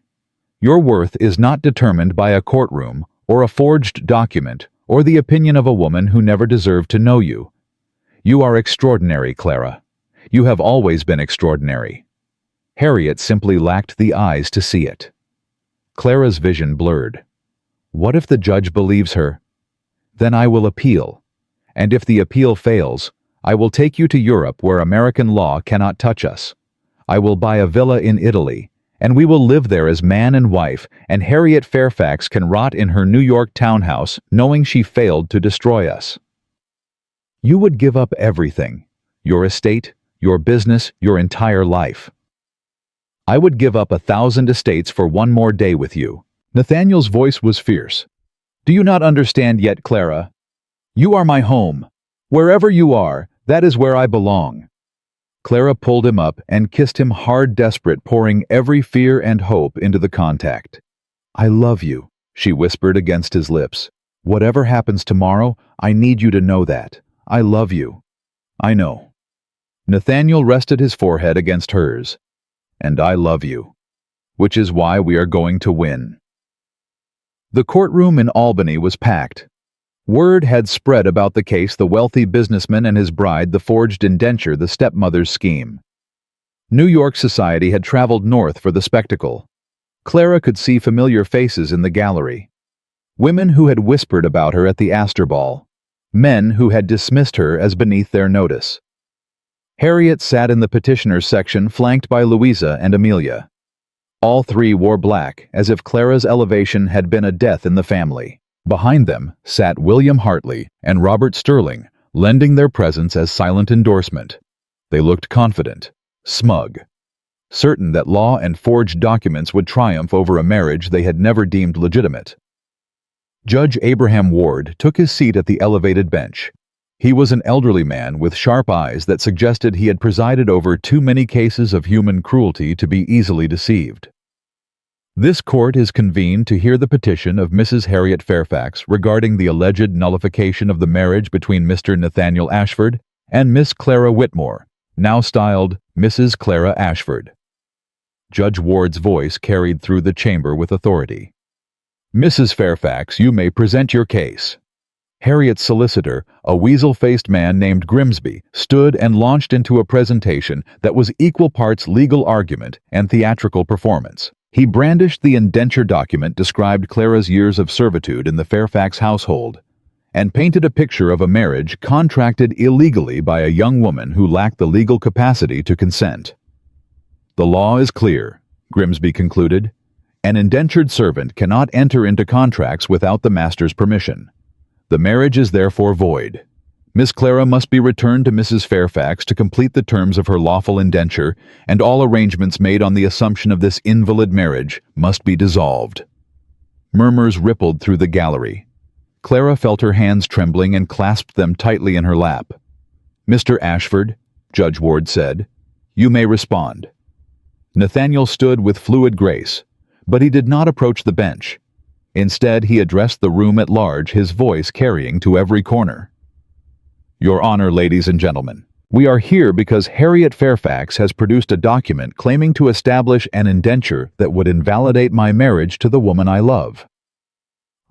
Your worth is not determined by a courtroom or a forged document or the opinion of a woman who never deserved to know you. You are extraordinary, Clara. You have always been extraordinary." Harriet simply lacked the eyes to see it. Clara's vision blurred. "What if the judge believes her? Then I will appeal. And if the appeal fails, I will take you to Europe where American law cannot touch us. I will buy a villa in Italy, and we will live there as man and wife, and Harriet Fairfax can rot in her New York townhouse knowing she failed to destroy us." "You would give up everything, your estate, your business, your entire life." "I would give up 1,000 estates for one more day with you." Nathaniel's voice was fierce. "Do you not understand yet, Clara? You are my home. Wherever you are, that is where I belong." Clara pulled him up and kissed him hard, desperate, pouring every fear and hope into the contact. "I love you," she whispered against his lips. "Whatever happens tomorrow, I need you to know that. I love you." "I know." Nathaniel rested his forehead against hers. "And I love you. Which is why we are going to win." The courtroom in Albany was packed. Word had spread about the case, the wealthy businessman and his bride, the forged indenture, the stepmother's scheme. New York society had traveled north for the spectacle. Clara could see familiar faces in the gallery. Women who had whispered about her at the Astor Ball. Men who had dismissed her as beneath their notice. Harriet sat in the petitioners' section flanked by Louisa and Amelia. All three wore black, as if Clara's elevation had been a death in the family. Behind them sat William Hartley and Robert Sterling, lending their presence as silent endorsement. They looked confident, smug, certain that law and forged documents would triumph over a marriage they had never deemed legitimate. Judge Abraham Ward took his seat at the elevated bench. He was an elderly man with sharp eyes that suggested he had presided over too many cases of human cruelty to be easily deceived. This court is convened to hear the petition of Mrs. Harriet Fairfax regarding the alleged nullification of the marriage between Mr. Nathaniel Ashford and Miss Clara Whitmore, now styled Mrs. Clara Ashford. Judge Ward's voice carried through the chamber with authority. Mrs. Fairfax, you may present your case. Harriet's solicitor, a weasel-faced man named Grimsby, stood and launched into a presentation that was equal parts legal argument and theatrical performance. He brandished the indenture document described Clara's years of servitude in the Fairfax household, and painted a picture of a marriage contracted illegally by a young woman who lacked the legal capacity to consent. The law is clear, Grimsby concluded. An indentured servant cannot enter into contracts without the master's permission. The marriage is therefore void. Miss Clara must be returned to Mrs. Fairfax to complete the terms of her lawful indenture, and all arrangements made on the assumption of this invalid marriage must be dissolved. Murmurs rippled through the gallery. Clara felt her hands trembling and clasped them tightly in her lap. Mr. Ashford, Judge Ward said, you may respond. Nathaniel stood with fluid grace, but he did not approach the bench. Instead, he addressed the room at large, his voice carrying to every corner. Your Honor, ladies and gentlemen, we are here because Harriet Fairfax has produced a document claiming to establish an indenture that would invalidate my marriage to the woman I love.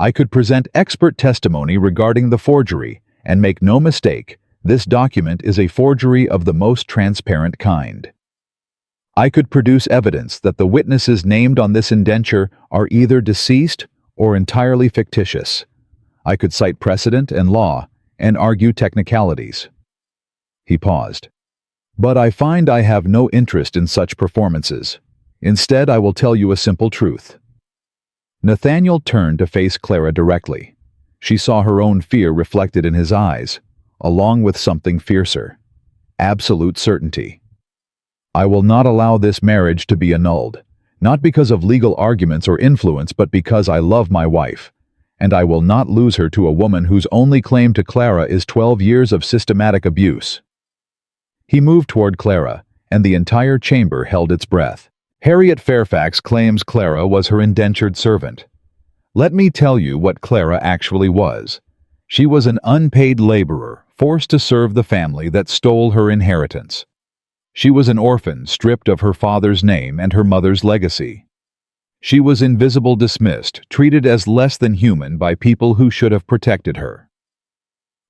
I could present expert testimony regarding the forgery, and make no mistake, this document is a forgery of the most transparent kind. I could produce evidence that the witnesses named on this indenture are either deceased or entirely fictitious. I could cite precedent and law, and argue technicalities. He paused. But I find I have no interest in such performances. Instead, I will tell you a simple truth. Nathaniel turned to face Clara directly. She saw her own fear reflected in his eyes, along with something fiercer. Absolute certainty. I will not allow this marriage to be annulled, not because of legal arguments or influence, but because I love my wife. And I will not lose her to a woman whose only claim to Clara is 12 years of systematic abuse. He moved toward Clara, and the entire chamber held its breath. Harriet Fairfax claims Clara was her indentured servant. Let me tell you what Clara actually was. She was an unpaid laborer, forced to serve the family that stole her inheritance. She was an orphan, stripped of her father's name and her mother's legacy. She was invisible, dismissed, treated as less than human by people who should have protected her.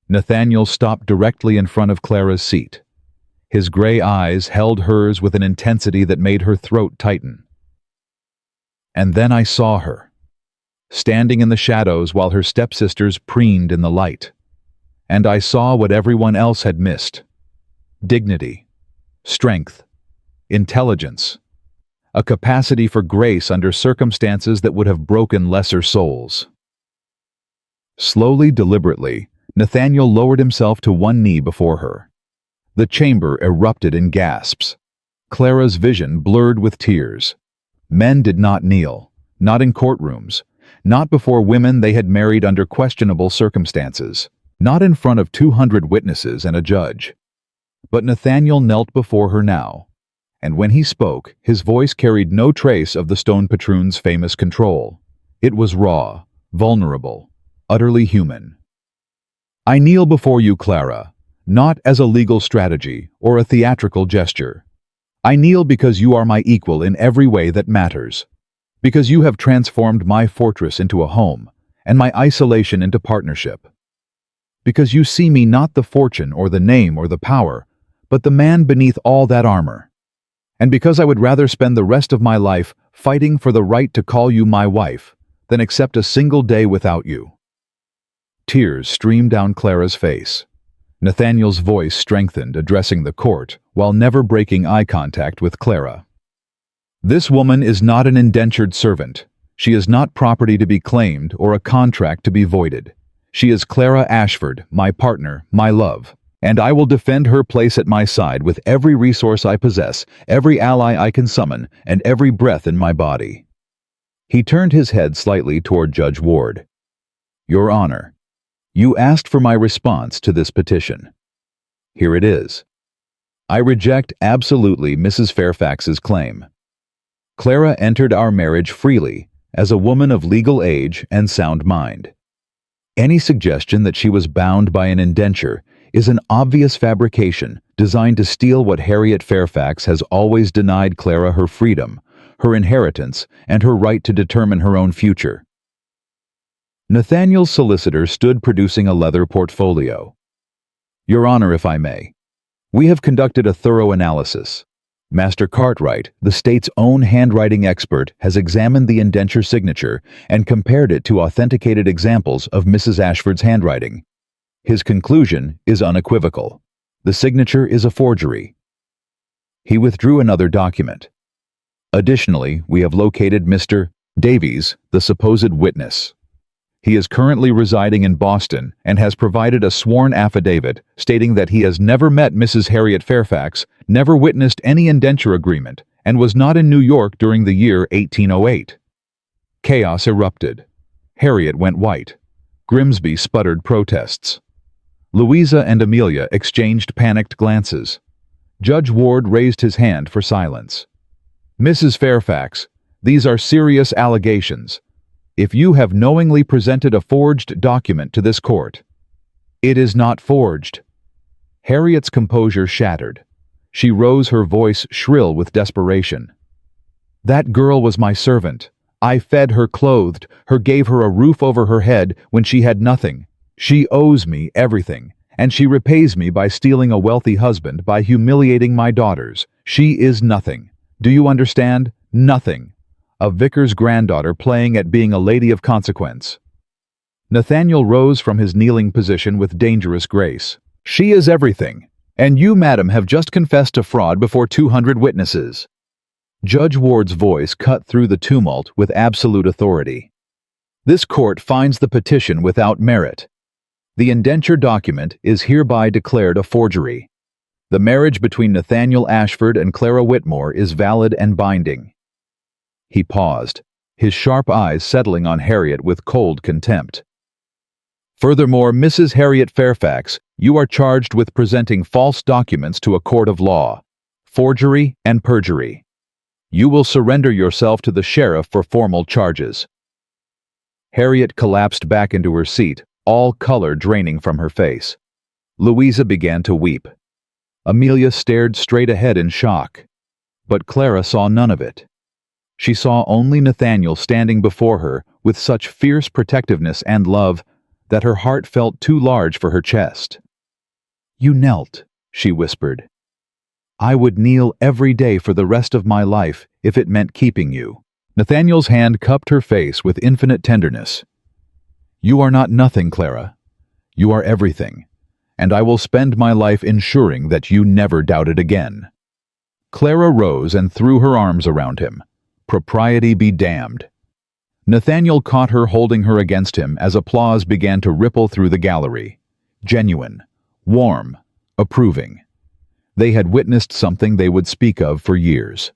Nathaniel stopped directly in front of Clara's seat. His gray eyes held hers with an intensity that made her throat tighten. And then I saw her, standing in the shadows while her stepsisters preened in the light. And I saw what everyone else had missed. Dignity, strength, intelligence, a capacity for grace under circumstances that would have broken lesser souls. Slowly, deliberately, Nathaniel lowered himself to one knee before her. The chamber erupted in gasps. Clara's vision blurred with tears. Men did not kneel, not in courtrooms, not before women they had married under questionable circumstances, not in front of 200 witnesses and a judge. But Nathaniel knelt before her now, and when he spoke, his voice carried no trace of the stone patroon's famous control. It was raw, vulnerable, utterly human. I kneel before you, Clara, not as a legal strategy or a theatrical gesture. I kneel because you are my equal in every way that matters, because you have transformed my fortress into a home and my isolation into partnership, because you see me not the fortune or the name or the power, but the man beneath all that armor, and because I would rather spend the rest of my life fighting for the right to call you my wife than accept a single day without you. Tears streamed down Clara's face. Nathaniel's voice strengthened, addressing the court, while never breaking eye contact with Clara. This woman is not an indentured servant. She is not property to be claimed or a contract to be voided. She is Clara Ashford, my partner, my love, and I will defend her place at my side with every resource I possess, every ally I can summon, and every breath in my body." He turned his head slightly toward Judge Ward. "Your Honor, you asked for my response to this petition. Here it is. I reject absolutely Mrs. Fairfax's claim. Clara entered our marriage freely, as a woman of legal age and sound mind. Any suggestion that she was bound by an indenture is an obvious fabrication designed to steal what Harriet Fairfax has always denied Clara: her freedom, her inheritance, and her right to determine her own future." Nathaniel's solicitor stood producing a leather portfolio. "Your Honor, if I may, we have conducted a thorough analysis. Master Cartwright, the state's own handwriting expert, has examined the indenture signature and compared it to authenticated examples of Mrs. Ashford's handwriting. His conclusion is unequivocal. The signature is a forgery." He withdrew another document. "Additionally, we have located Mr. Davies, the supposed witness. He is currently residing in Boston and has provided a sworn affidavit stating that he has never met Mrs. Harriet Fairfax, never witnessed any indenture agreement, and was not in New York during the year 1808. Chaos erupted. Harriet went white. Grimsby sputtered protests. Louisa and Amelia exchanged panicked glances. Judge Ward raised his hand for silence. "Mrs. Fairfax, these are serious allegations. If you have knowingly presented a forged document to this court, it is not forged." Harriet's composure shattered. She rose, her voice shrill with desperation. "That girl was my servant. I fed her, clothed her, gave her a roof over her head when she had nothing. She owes me everything, and she repays me by stealing a wealthy husband, by humiliating my daughters. She is nothing. Do you understand? Nothing. A vicar's granddaughter playing at being a lady of consequence." Nathaniel rose from his kneeling position with dangerous grace. "She is everything, and you, madam, have just confessed to fraud before 200 witnesses." Judge Ward's voice cut through the tumult with absolute authority. "This court finds the petition without merit. The indenture document is hereby declared a forgery. The marriage between Nathaniel Ashford and Clara Whitmore is valid and binding." He paused, his sharp eyes settling on Harriet with cold contempt. "Furthermore, Mrs. Harriet Fairfax, you are charged with presenting false documents to a court of law, forgery and perjury. You will surrender yourself to the sheriff for formal charges." Harriet collapsed back into her seat, all color draining from her face. Louisa began to weep. Amelia stared straight ahead in shock. But Clara saw none of it. She saw only Nathaniel standing before her with such fierce protectiveness and love that her heart felt too large for her chest. "You knelt," she whispered. "I would kneel every day for the rest of my life if it meant keeping you." Nathaniel's hand cupped her face with infinite tenderness. "You are not nothing, Clara. You are everything, and I will spend my life ensuring that you never doubt it again." Clara rose and threw her arms around him. Propriety be damned. Nathaniel caught her, holding her against him as applause began to ripple through the gallery. Genuine, warm, approving. They had witnessed something they would speak of for years.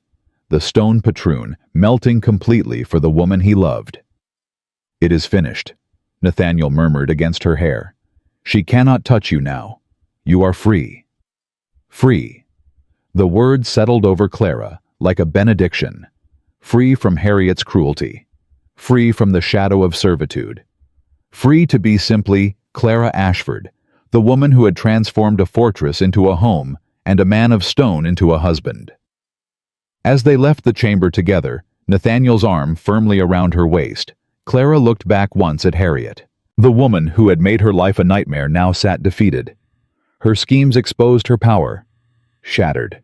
The stone patroon melting completely for the woman he loved. "It is finished," Nathaniel murmured against her hair. "She cannot touch you now. You are free." Free. The word settled over Clara like a benediction. Free from Harriet's cruelty. Free from the shadow of servitude. Free to be simply Clara Ashford, the woman who had transformed a fortress into a home and a man of stone into a husband. As they left the chamber together, Nathaniel's arm firmly around her waist, Clara looked back once at Harriet. The woman who had made her life a nightmare now sat defeated. Her schemes exposed her power, shattered.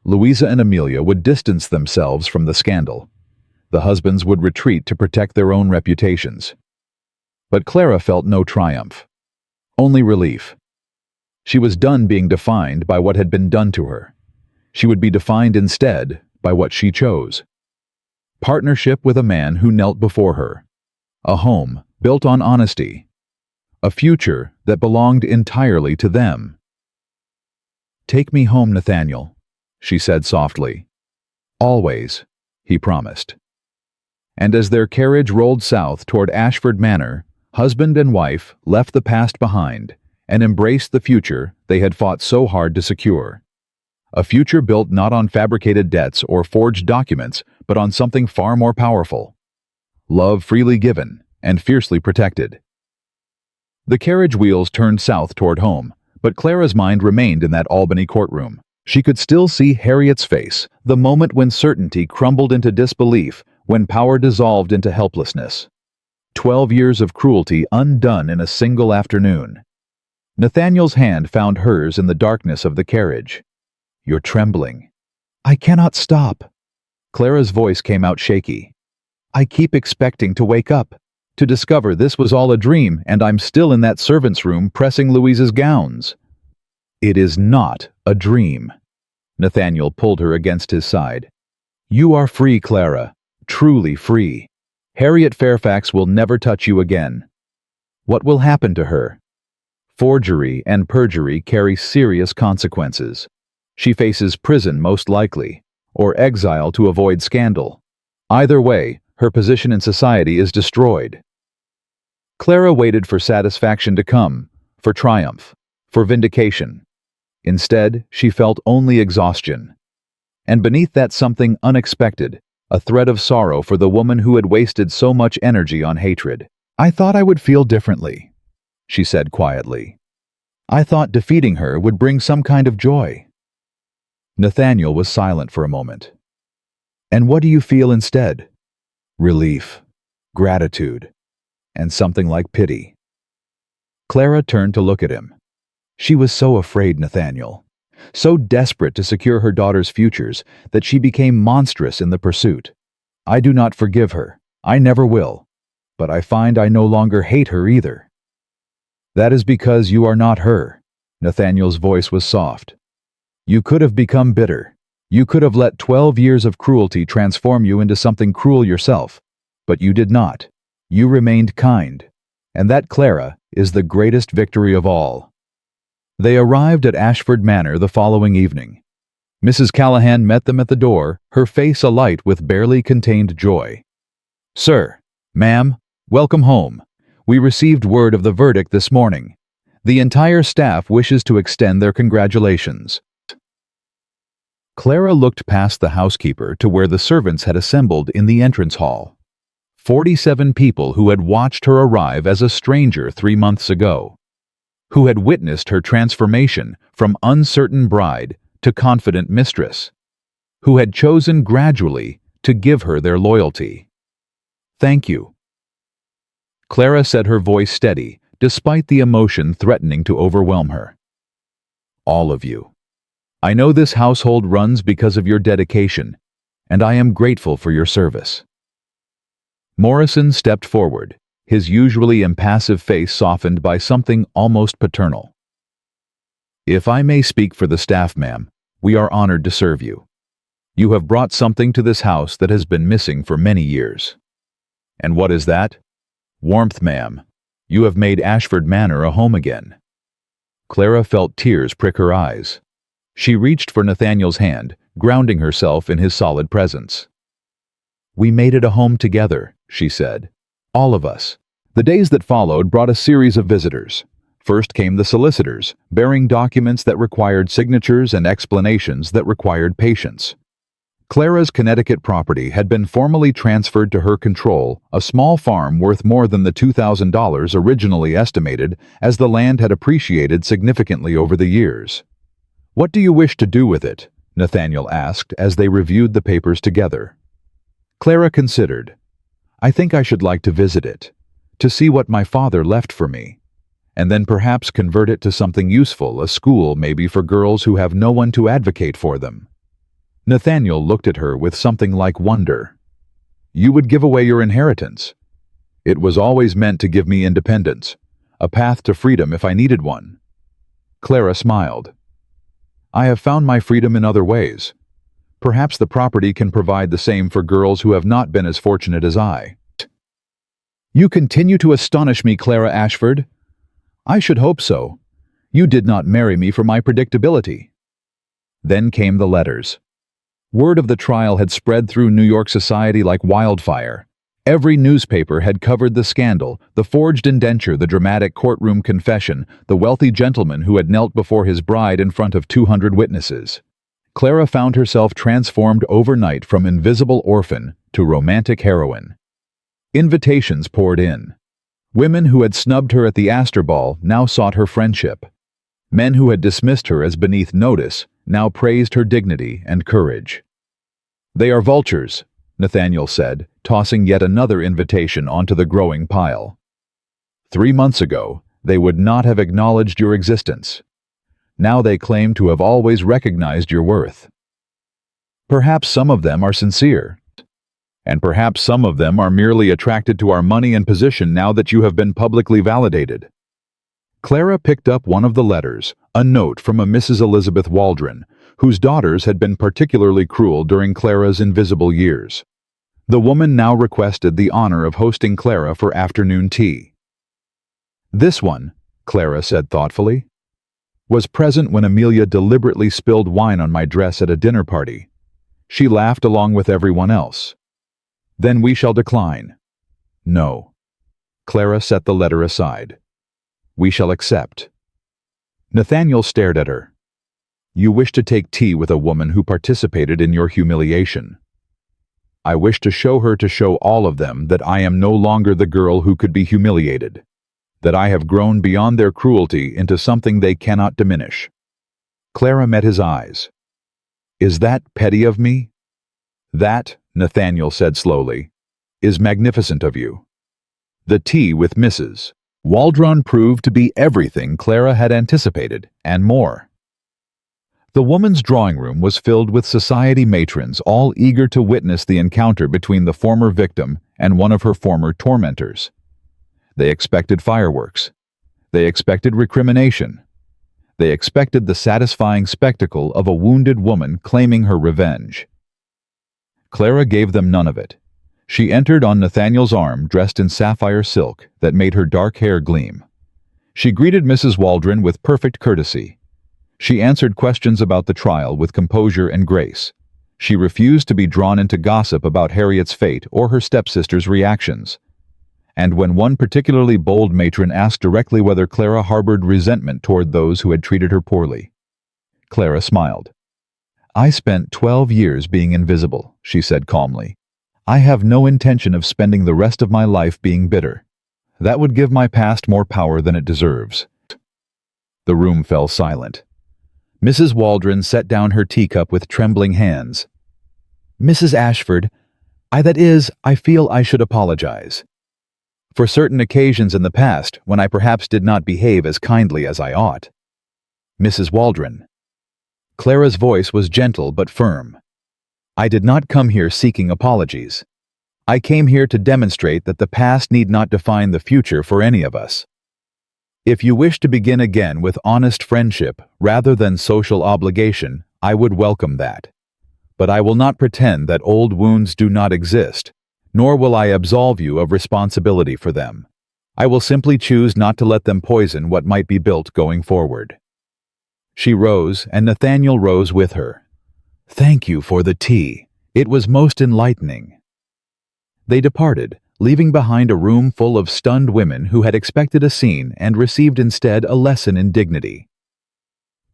Louisa and Amelia would distance themselves from the scandal. The husbands would retreat to protect their own reputations. But Clara felt no triumph, only relief. She was done being defined by what had been done to her. She would be defined instead by what she chose. Partnership with a man who knelt before her. A home built on honesty. A future that belonged entirely to them. "Take me home, Nathaniel," she said softly. "Always," he promised. And as their carriage rolled south toward Ashford Manor, husband and wife left the past behind and embraced the future they had fought so hard to secure. A future built not on fabricated debts or forged documents, but on something far more powerful. Love freely given and fiercely protected. The carriage wheels turned south toward home, but Clara's mind remained in that Albany courtroom. She could still see Harriet's face, the moment when certainty crumbled into disbelief, when power dissolved into helplessness. 12 years of cruelty undone in a single afternoon. Nathaniel's hand found hers in the darkness of the carriage. "You're trembling." "I cannot stop." Clara's voice came out shaky. "I keep expecting to wake up, to discover this was all a dream and I'm still in that servant's room pressing Louise's gowns." "It is not a dream." Nathaniel pulled her against his side. "You are free, Clara, truly free. Harriet Fairfax will never touch you again." "What will happen to her?" "Forgery and perjury carry serious consequences. She faces prison most likely, or exile to avoid scandal. Either way, her position in society is destroyed." Clara waited for satisfaction to come, for triumph, for vindication. Instead, she felt only exhaustion. And beneath that something unexpected, a thread of sorrow for the woman who had wasted so much energy on hatred. "I thought I would feel differently," she said quietly. "I thought defeating her would bring some kind of joy." Nathaniel was silent for a moment. "And what do you feel instead?" "Relief, gratitude, and something like pity." Clara turned to look at him. She was so afraid, Nathaniel, so desperate to secure her daughter's futures that she became monstrous in the pursuit. "I do not forgive her. I never will. But I find I no longer hate her either." "That is because you are not her." Nathaniel's voice was soft. "You could have become bitter. You could have let 12 years of cruelty transform you into something cruel yourself. But you did not. You remained kind. And that, Clara, is the greatest victory of all." They arrived at Ashford Manor the following evening. Mrs. Callahan met them at the door, her face alight with barely contained joy. "Sir, ma'am, welcome home. We received word of the verdict this morning. The entire staff wishes to extend their congratulations." Clara looked past the housekeeper to where the servants had assembled in the entrance hall. 47 people who had watched her arrive as a stranger 3 months ago, who had witnessed her transformation from uncertain bride to confident mistress, who had chosen gradually to give her their loyalty. "Thank you." Clara said, her voice steady, despite the emotion threatening to overwhelm her. "All of you. I know this household runs because of your dedication, and I am grateful for your service." Morrison stepped forward, his usually impassive face softened by something almost paternal. "If I may speak for the staff, ma'am, we are honored to serve you. You have brought something to this house that has been missing for many years." "And what is that?" "Warmth, ma'am. You have made Ashford Manor a home again." Clara felt tears prick her eyes. She reached for Nathaniel's hand, grounding herself in his solid presence. "We made it a home together," she said. "All of us." The days that followed brought a series of visitors. First came the solicitors, bearing documents that required signatures and explanations that required patience. Clara's Connecticut property had been formally transferred to her control, a small farm worth more than the $2,000 originally estimated, as the land had appreciated significantly over the years. "What do you wish to do with it?" Nathaniel asked as they reviewed the papers together. Clara considered. "I think I should like to visit it, to see what my father left for me, and then perhaps convert it to something useful, a school maybe for girls who have no one to advocate for them." Nathaniel looked at her with something like wonder. "You would give away your inheritance?" "It was always meant to give me independence, a path to freedom if I needed one." Clara smiled. "I have found my freedom in other ways. Perhaps the property can provide the same for girls who have not been as fortunate as I. You continue to astonish me, Clara Ashford. I should hope so. You did not marry me for my predictability. Then came the letters. Word of the trial had spread through New York society like wildfire. Every newspaper had covered the scandal, the forged indenture, the dramatic courtroom confession, the wealthy gentleman who had knelt before his bride in front of 200 witnesses. Clara found herself transformed overnight from invisible orphan to romantic heroine. Invitations poured in. Women who had snubbed her at the Astor Ball now sought her friendship. Men who had dismissed her as beneath notice now praised her dignity and courage. They are vultures, Nathaniel said, tossing yet another invitation onto the growing pile. 3 months ago, they would not have acknowledged your existence. Now they claim to have always recognized your worth. Perhaps some of them are sincere. And perhaps some of them are merely attracted to our money and position now that you have been publicly validated. Clara picked up one of the letters, a note from a Mrs. Elizabeth Waldron, whose daughters had been particularly cruel during Clara's invisible years. The woman now requested the honor of hosting Clara for afternoon tea. This one, Clara said thoughtfully, was present when Amelia deliberately spilled wine on my dress at a dinner party. She laughed along with everyone else. Then we shall decline. No. Clara set the letter aside. We shall accept. Nathaniel stared at her. You wish to take tea with a woman who participated in your humiliation. I wish to show all of them that I am no longer the girl who could be humiliated, that I have grown beyond their cruelty into something they cannot diminish. Clara met his eyes. Is that petty of me? That, Nathaniel said slowly, is magnificent of you. The tea with Mrs. Waldron proved to be everything Clara had anticipated, and more. The woman's drawing room was filled with society matrons, all eager to witness the encounter between the former victim and one of her former tormentors. They expected fireworks. They expected recrimination. They expected the satisfying spectacle of a wounded woman claiming her revenge. Clara gave them none of it. She entered on Nathaniel's arm dressed in sapphire silk that made her dark hair gleam. She greeted Mrs. Waldron with perfect courtesy. She answered questions about the trial with composure and grace. She refused to be drawn into gossip about Harriet's fate or her stepsister's reactions. And when one particularly bold matron asked directly whether Clara harbored resentment toward those who had treated her poorly, Clara smiled. I spent 12 years being invisible, she said calmly. I have no intention of spending the rest of my life being bitter. That would give my past more power than it deserves. The room fell silent. Mrs. Waldron set down her teacup with trembling hands. Mrs. Ashford, I feel I should apologize. For certain occasions in the past when I perhaps did not behave as kindly as I ought. Mrs. Waldron. Clara's voice was gentle but firm. I did not come here seeking apologies. I came here to demonstrate that the past need not define the future for any of us. If you wish to begin again with honest friendship rather than social obligation, I would welcome that. But I will not pretend that old wounds do not exist, nor will I absolve you of responsibility for them. I will simply choose not to let them poison what might be built going forward. She rose, and Nathaniel rose with her. Thank you for the tea. It was most enlightening. They departed, leaving behind a room full of stunned women who had expected a scene and received instead a lesson in dignity.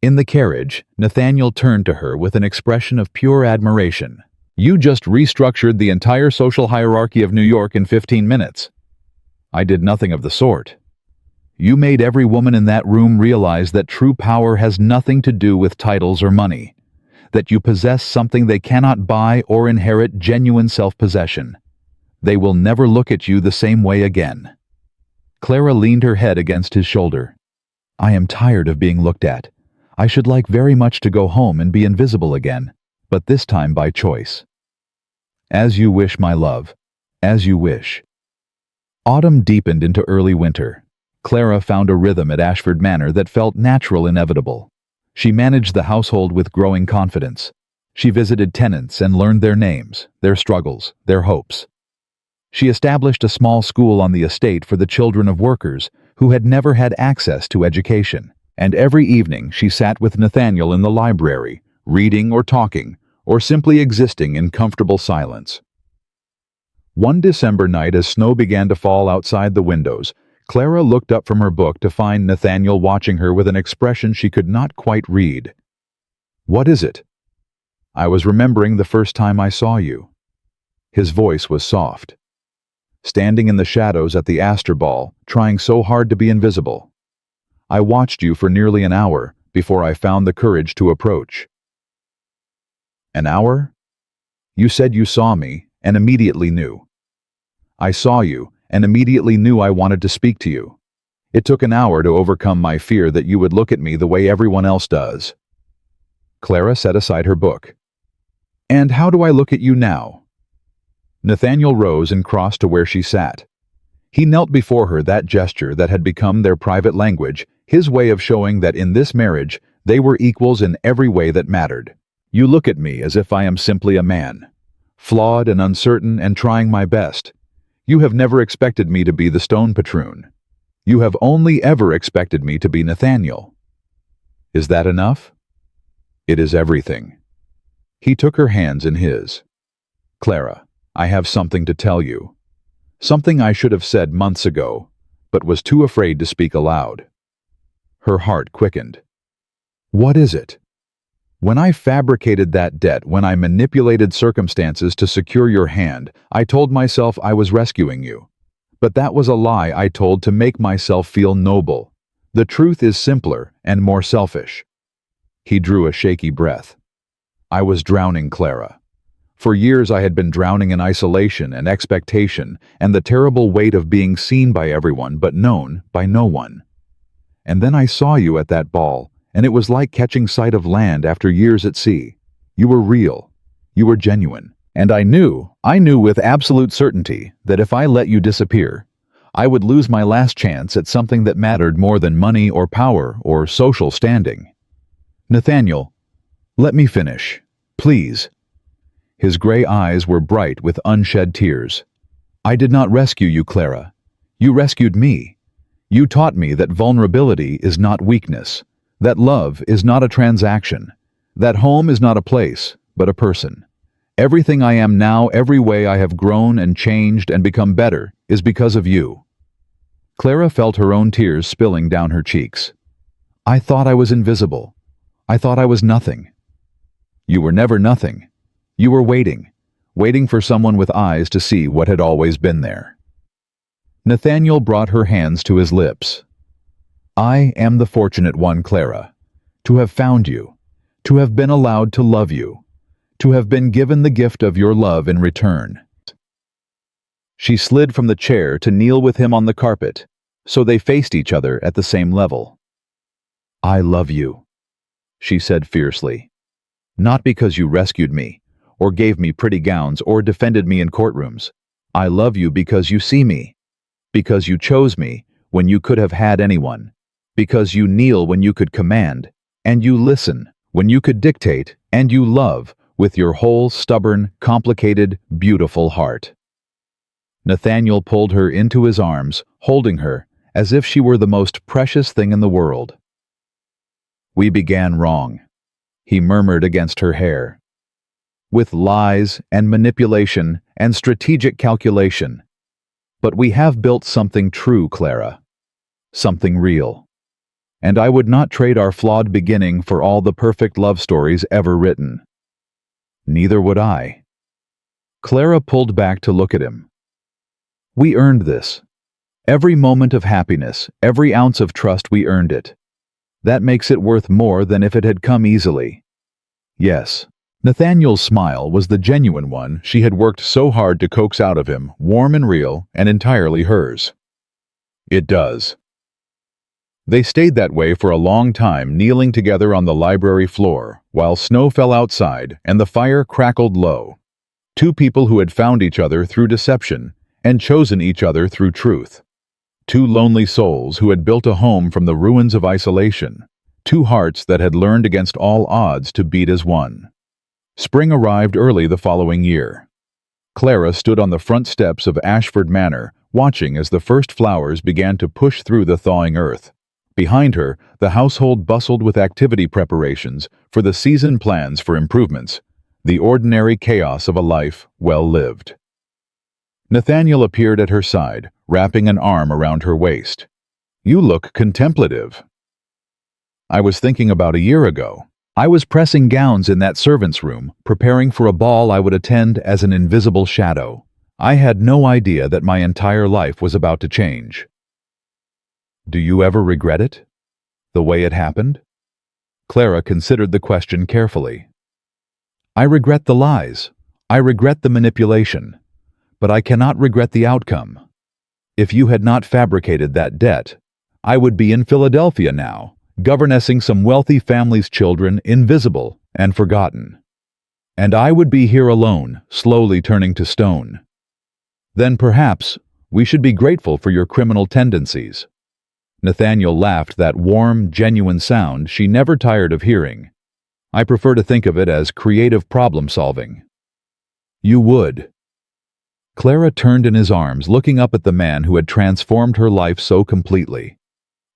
In the carriage, Nathaniel turned to her with an expression of pure admiration. You just restructured the entire social hierarchy of New York in 15 minutes. I did nothing of the sort. You made every woman in that room realize that true power has nothing to do with titles or money, that you possess something they cannot buy or inherit genuine self-possession. They will never look at you the same way again. Clara leaned her head against his shoulder. I am tired of being looked at. I should like very much to go home and be invisible again, but this time by choice. As you wish, my love, as you wish. Autumn deepened into early winter. Clara found a rhythm at Ashford Manor that felt natural, inevitable. She managed the household with growing confidence. She visited tenants and learned their names, their struggles, their hopes. She established a small school on the estate for the children of workers who had never had access to education. And every evening she sat with Nathaniel in the library, reading or talking, or simply existing in comfortable silence. One December night, as snow began to fall outside the windows, Clara looked up from her book to find Nathaniel watching her with an expression she could not quite read. "What is it?" "I was remembering the first time I saw you." His voice was soft. "Standing in the shadows at the Astor Ball, trying so hard to be invisible. I watched you for nearly an hour before I found the courage to approach." "An hour? You said you saw me and immediately knew." "I saw you and immediately knew I wanted to speak to you. It took an hour to overcome my fear that you would look at me the way everyone else does." Clara set aside her book. "And how do I look at you now?" Nathaniel rose and crossed to where she sat. He knelt before her, that gesture that had become their private language, his way of showing that in this marriage they were equals in every way that mattered. "You look at me as if I am simply a man, flawed and uncertain and trying my best. You have never expected me to be the stone patroon. You have only ever expected me to be Nathaniel. Is that enough?" "It is everything." He took her hands in his. "Clara, I have something to tell you. Something I should have said months ago, but was too afraid to speak aloud." Her heart quickened. "What is it?" "When I fabricated that debt, when I manipulated circumstances to secure your hand, I told myself I was rescuing you. But that was a lie I told to make myself feel noble. The truth is simpler and more selfish." He drew a shaky breath. "I was drowning, Clara. For years I had been drowning in isolation and expectation and the terrible weight of being seen by everyone but known by no one. And then I saw you at that ball, and it was like catching sight of land after years at sea. You were real. You were genuine. And I knew with absolute certainty that if I let you disappear, I would lose my last chance at something that mattered more than money or power or social standing. Nathaniel, let me finish, please." His gray eyes were bright with unshed tears. "I did not rescue you, Clara. You rescued me. You taught me that vulnerability is not weakness, that love is not a transaction, that home is not a place, but a person. Everything I am now, every way I have grown and changed and become better, is because of you." Clara felt her own tears spilling down her cheeks. "I thought I was invisible. I thought I was nothing." "You were never nothing. You were waiting for someone with eyes to see what had always been there." Nathaniel brought her hands to his lips. "I am the fortunate one, Clara, to have found you, to have been allowed to love you, to have been given the gift of your love in return." She slid from the chair to kneel with him on the carpet, so they faced each other at the same level. "I love you," she said fiercely. "Not because you rescued me, or gave me pretty gowns, or defended me in courtrooms. I love you because you see me, because you chose me when you could have had anyone, because you kneel when you could command, and you listen when you could dictate, and you love with your whole stubborn, complicated, beautiful heart." Nathaniel pulled her into his arms, holding her as if she were the most precious thing in the world. "We began wrong," he murmured against her hair. "With lies and manipulation and strategic calculation. But we have built something true, Clara. Something real. And I would not trade our flawed beginning for all the perfect love stories ever written." "Neither would I." Clara pulled back to look at him. "We earned this. Every moment of happiness, every ounce of trust, we earned it. That makes it worth more than if it had come easily." "Yes." Nathaniel's smile was the genuine one she had worked so hard to coax out of him, warm and real and entirely hers. "It does." They stayed that way for a long time, kneeling together on the library floor, while snow fell outside and the fire crackled low. Two people who had found each other through deception and chosen each other through truth. Two lonely souls who had built a home from the ruins of isolation. Two hearts that had learned against all odds to beat as one. Spring arrived early the following year. Clara stood on the front steps of Ashford Manor, watching as the first flowers began to push through the thawing earth. Behind her, the household bustled with activity preparations for the season plans for improvements, the ordinary chaos of a life well lived. Nathaniel appeared at her side, wrapping an arm around her waist. "You look contemplative." "I was thinking about a year ago. I was pressing gowns in that servants' room, preparing for a ball I would attend as an invisible shadow. I had no idea that my entire life was about to change." "Do you ever regret it? The way it happened?" Clara considered the question carefully. "I regret the lies. I regret the manipulation. But I cannot regret the outcome. If you had not fabricated that debt, I would be in Philadelphia now, governessing some wealthy family's children, invisible and forgotten. And I would be here alone, slowly turning to stone. Then perhaps we should be grateful for your criminal tendencies." Nathaniel laughed, that warm, genuine sound she never tired of hearing. "I prefer to think of it as creative problem-solving." "You would." Clara turned in his arms, looking up at the man who had transformed her life so completely.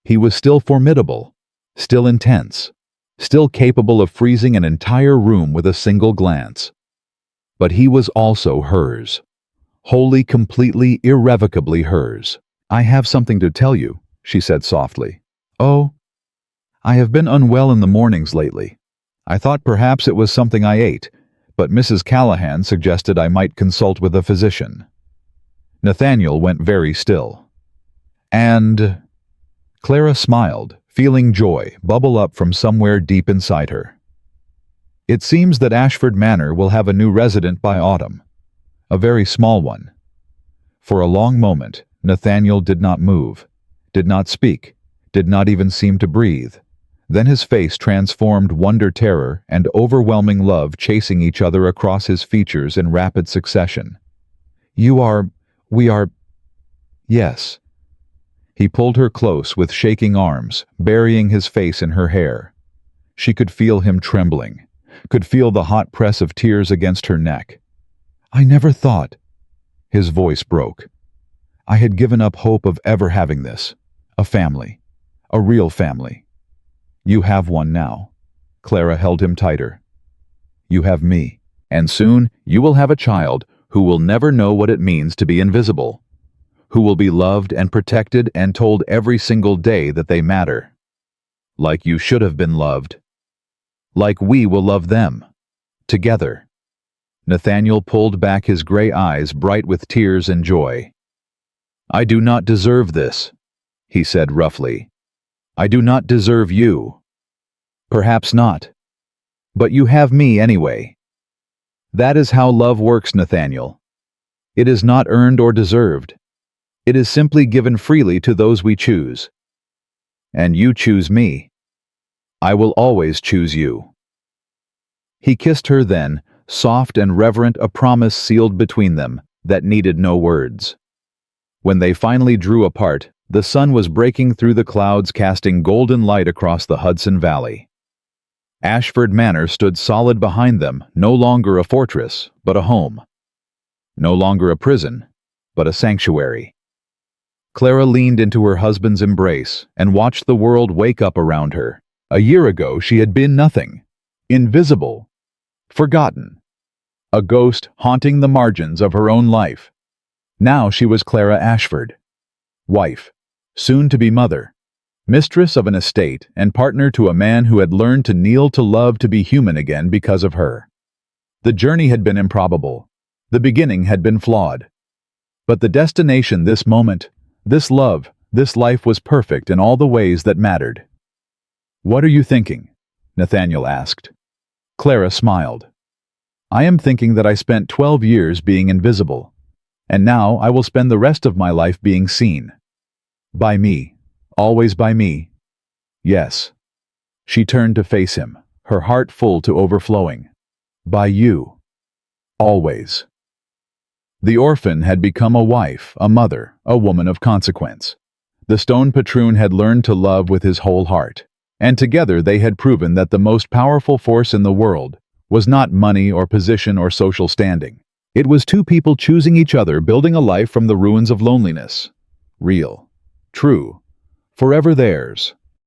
He was still formidable, still intense, still capable of freezing an entire room with a single glance. But he was also hers. Wholly, completely, irrevocably hers. "I have something to tell you," she said softly. "Oh, I have been unwell in the mornings lately. I thought perhaps it was something I ate, but Mrs. Callahan suggested I might consult with a physician." Nathaniel went very still. "And—" Clara smiled, feeling joy bubble up from somewhere deep inside her. "It seems that Ashford Manor will have a new resident by autumn. A very small one." For a long moment, Nathaniel did not move, did not speak, did not even seem to breathe. Then his face transformed, wonder, terror, and overwhelming love chasing each other across his features in rapid succession. We are... Yes." He pulled her close with shaking arms, burying his face in her hair. She could feel him trembling, could feel the hot press of tears against her neck. "I never thought..." His voice broke. "I had given up hope of ever having this. A family. A real family. You have one now." Clara held him tighter. "You have me. And soon you will have a child who will never know what it means to be invisible, who will be loved and protected and told every single day that they matter. Like you should have been loved. Like we will love them. Together." Nathaniel pulled back his gray eyes, bright with tears and joy. "I do not deserve this," he said roughly. "I do not deserve you." "Perhaps not. But you have me anyway. That is how love works, Nathaniel. It is not earned or deserved. It is simply given freely to those we choose. And you choose me. I will always choose you." He kissed her then, soft and reverent, a promise sealed between them that needed no words. When they finally drew apart, the sun was breaking through the clouds, casting golden light across the Hudson Valley. Ashford Manor stood solid behind them, no longer a fortress, but a home. No longer a prison, but a sanctuary. Clara leaned into her husband's embrace and watched the world wake up around her. A year ago she had been nothing. Invisible. Forgotten. A ghost haunting the margins of her own life. Now she was Clara Ashford. Wife. Soon-to-be mother. Mistress of an estate and partner to a man who had learned to kneel to love, to be human again because of her. The journey had been improbable. The beginning had been flawed. But the destination, this moment, this love, this life was perfect in all the ways that mattered. "What are you thinking?" Nathaniel asked. Clara smiled. "I am thinking that I spent 12 years being invisible, and now I will spend the rest of my life being seen. By me. Always by me. Yes." She turned to face him, her heart full to overflowing. "By you. Always." The orphan had become a wife, a mother, a woman of consequence. The stone patroon had learned to love with his whole heart, and together they had proven that the most powerful force in the world was not money or position or social standing. It was two people choosing each other, building a life from the ruins of loneliness. Real. True. Forever theirs.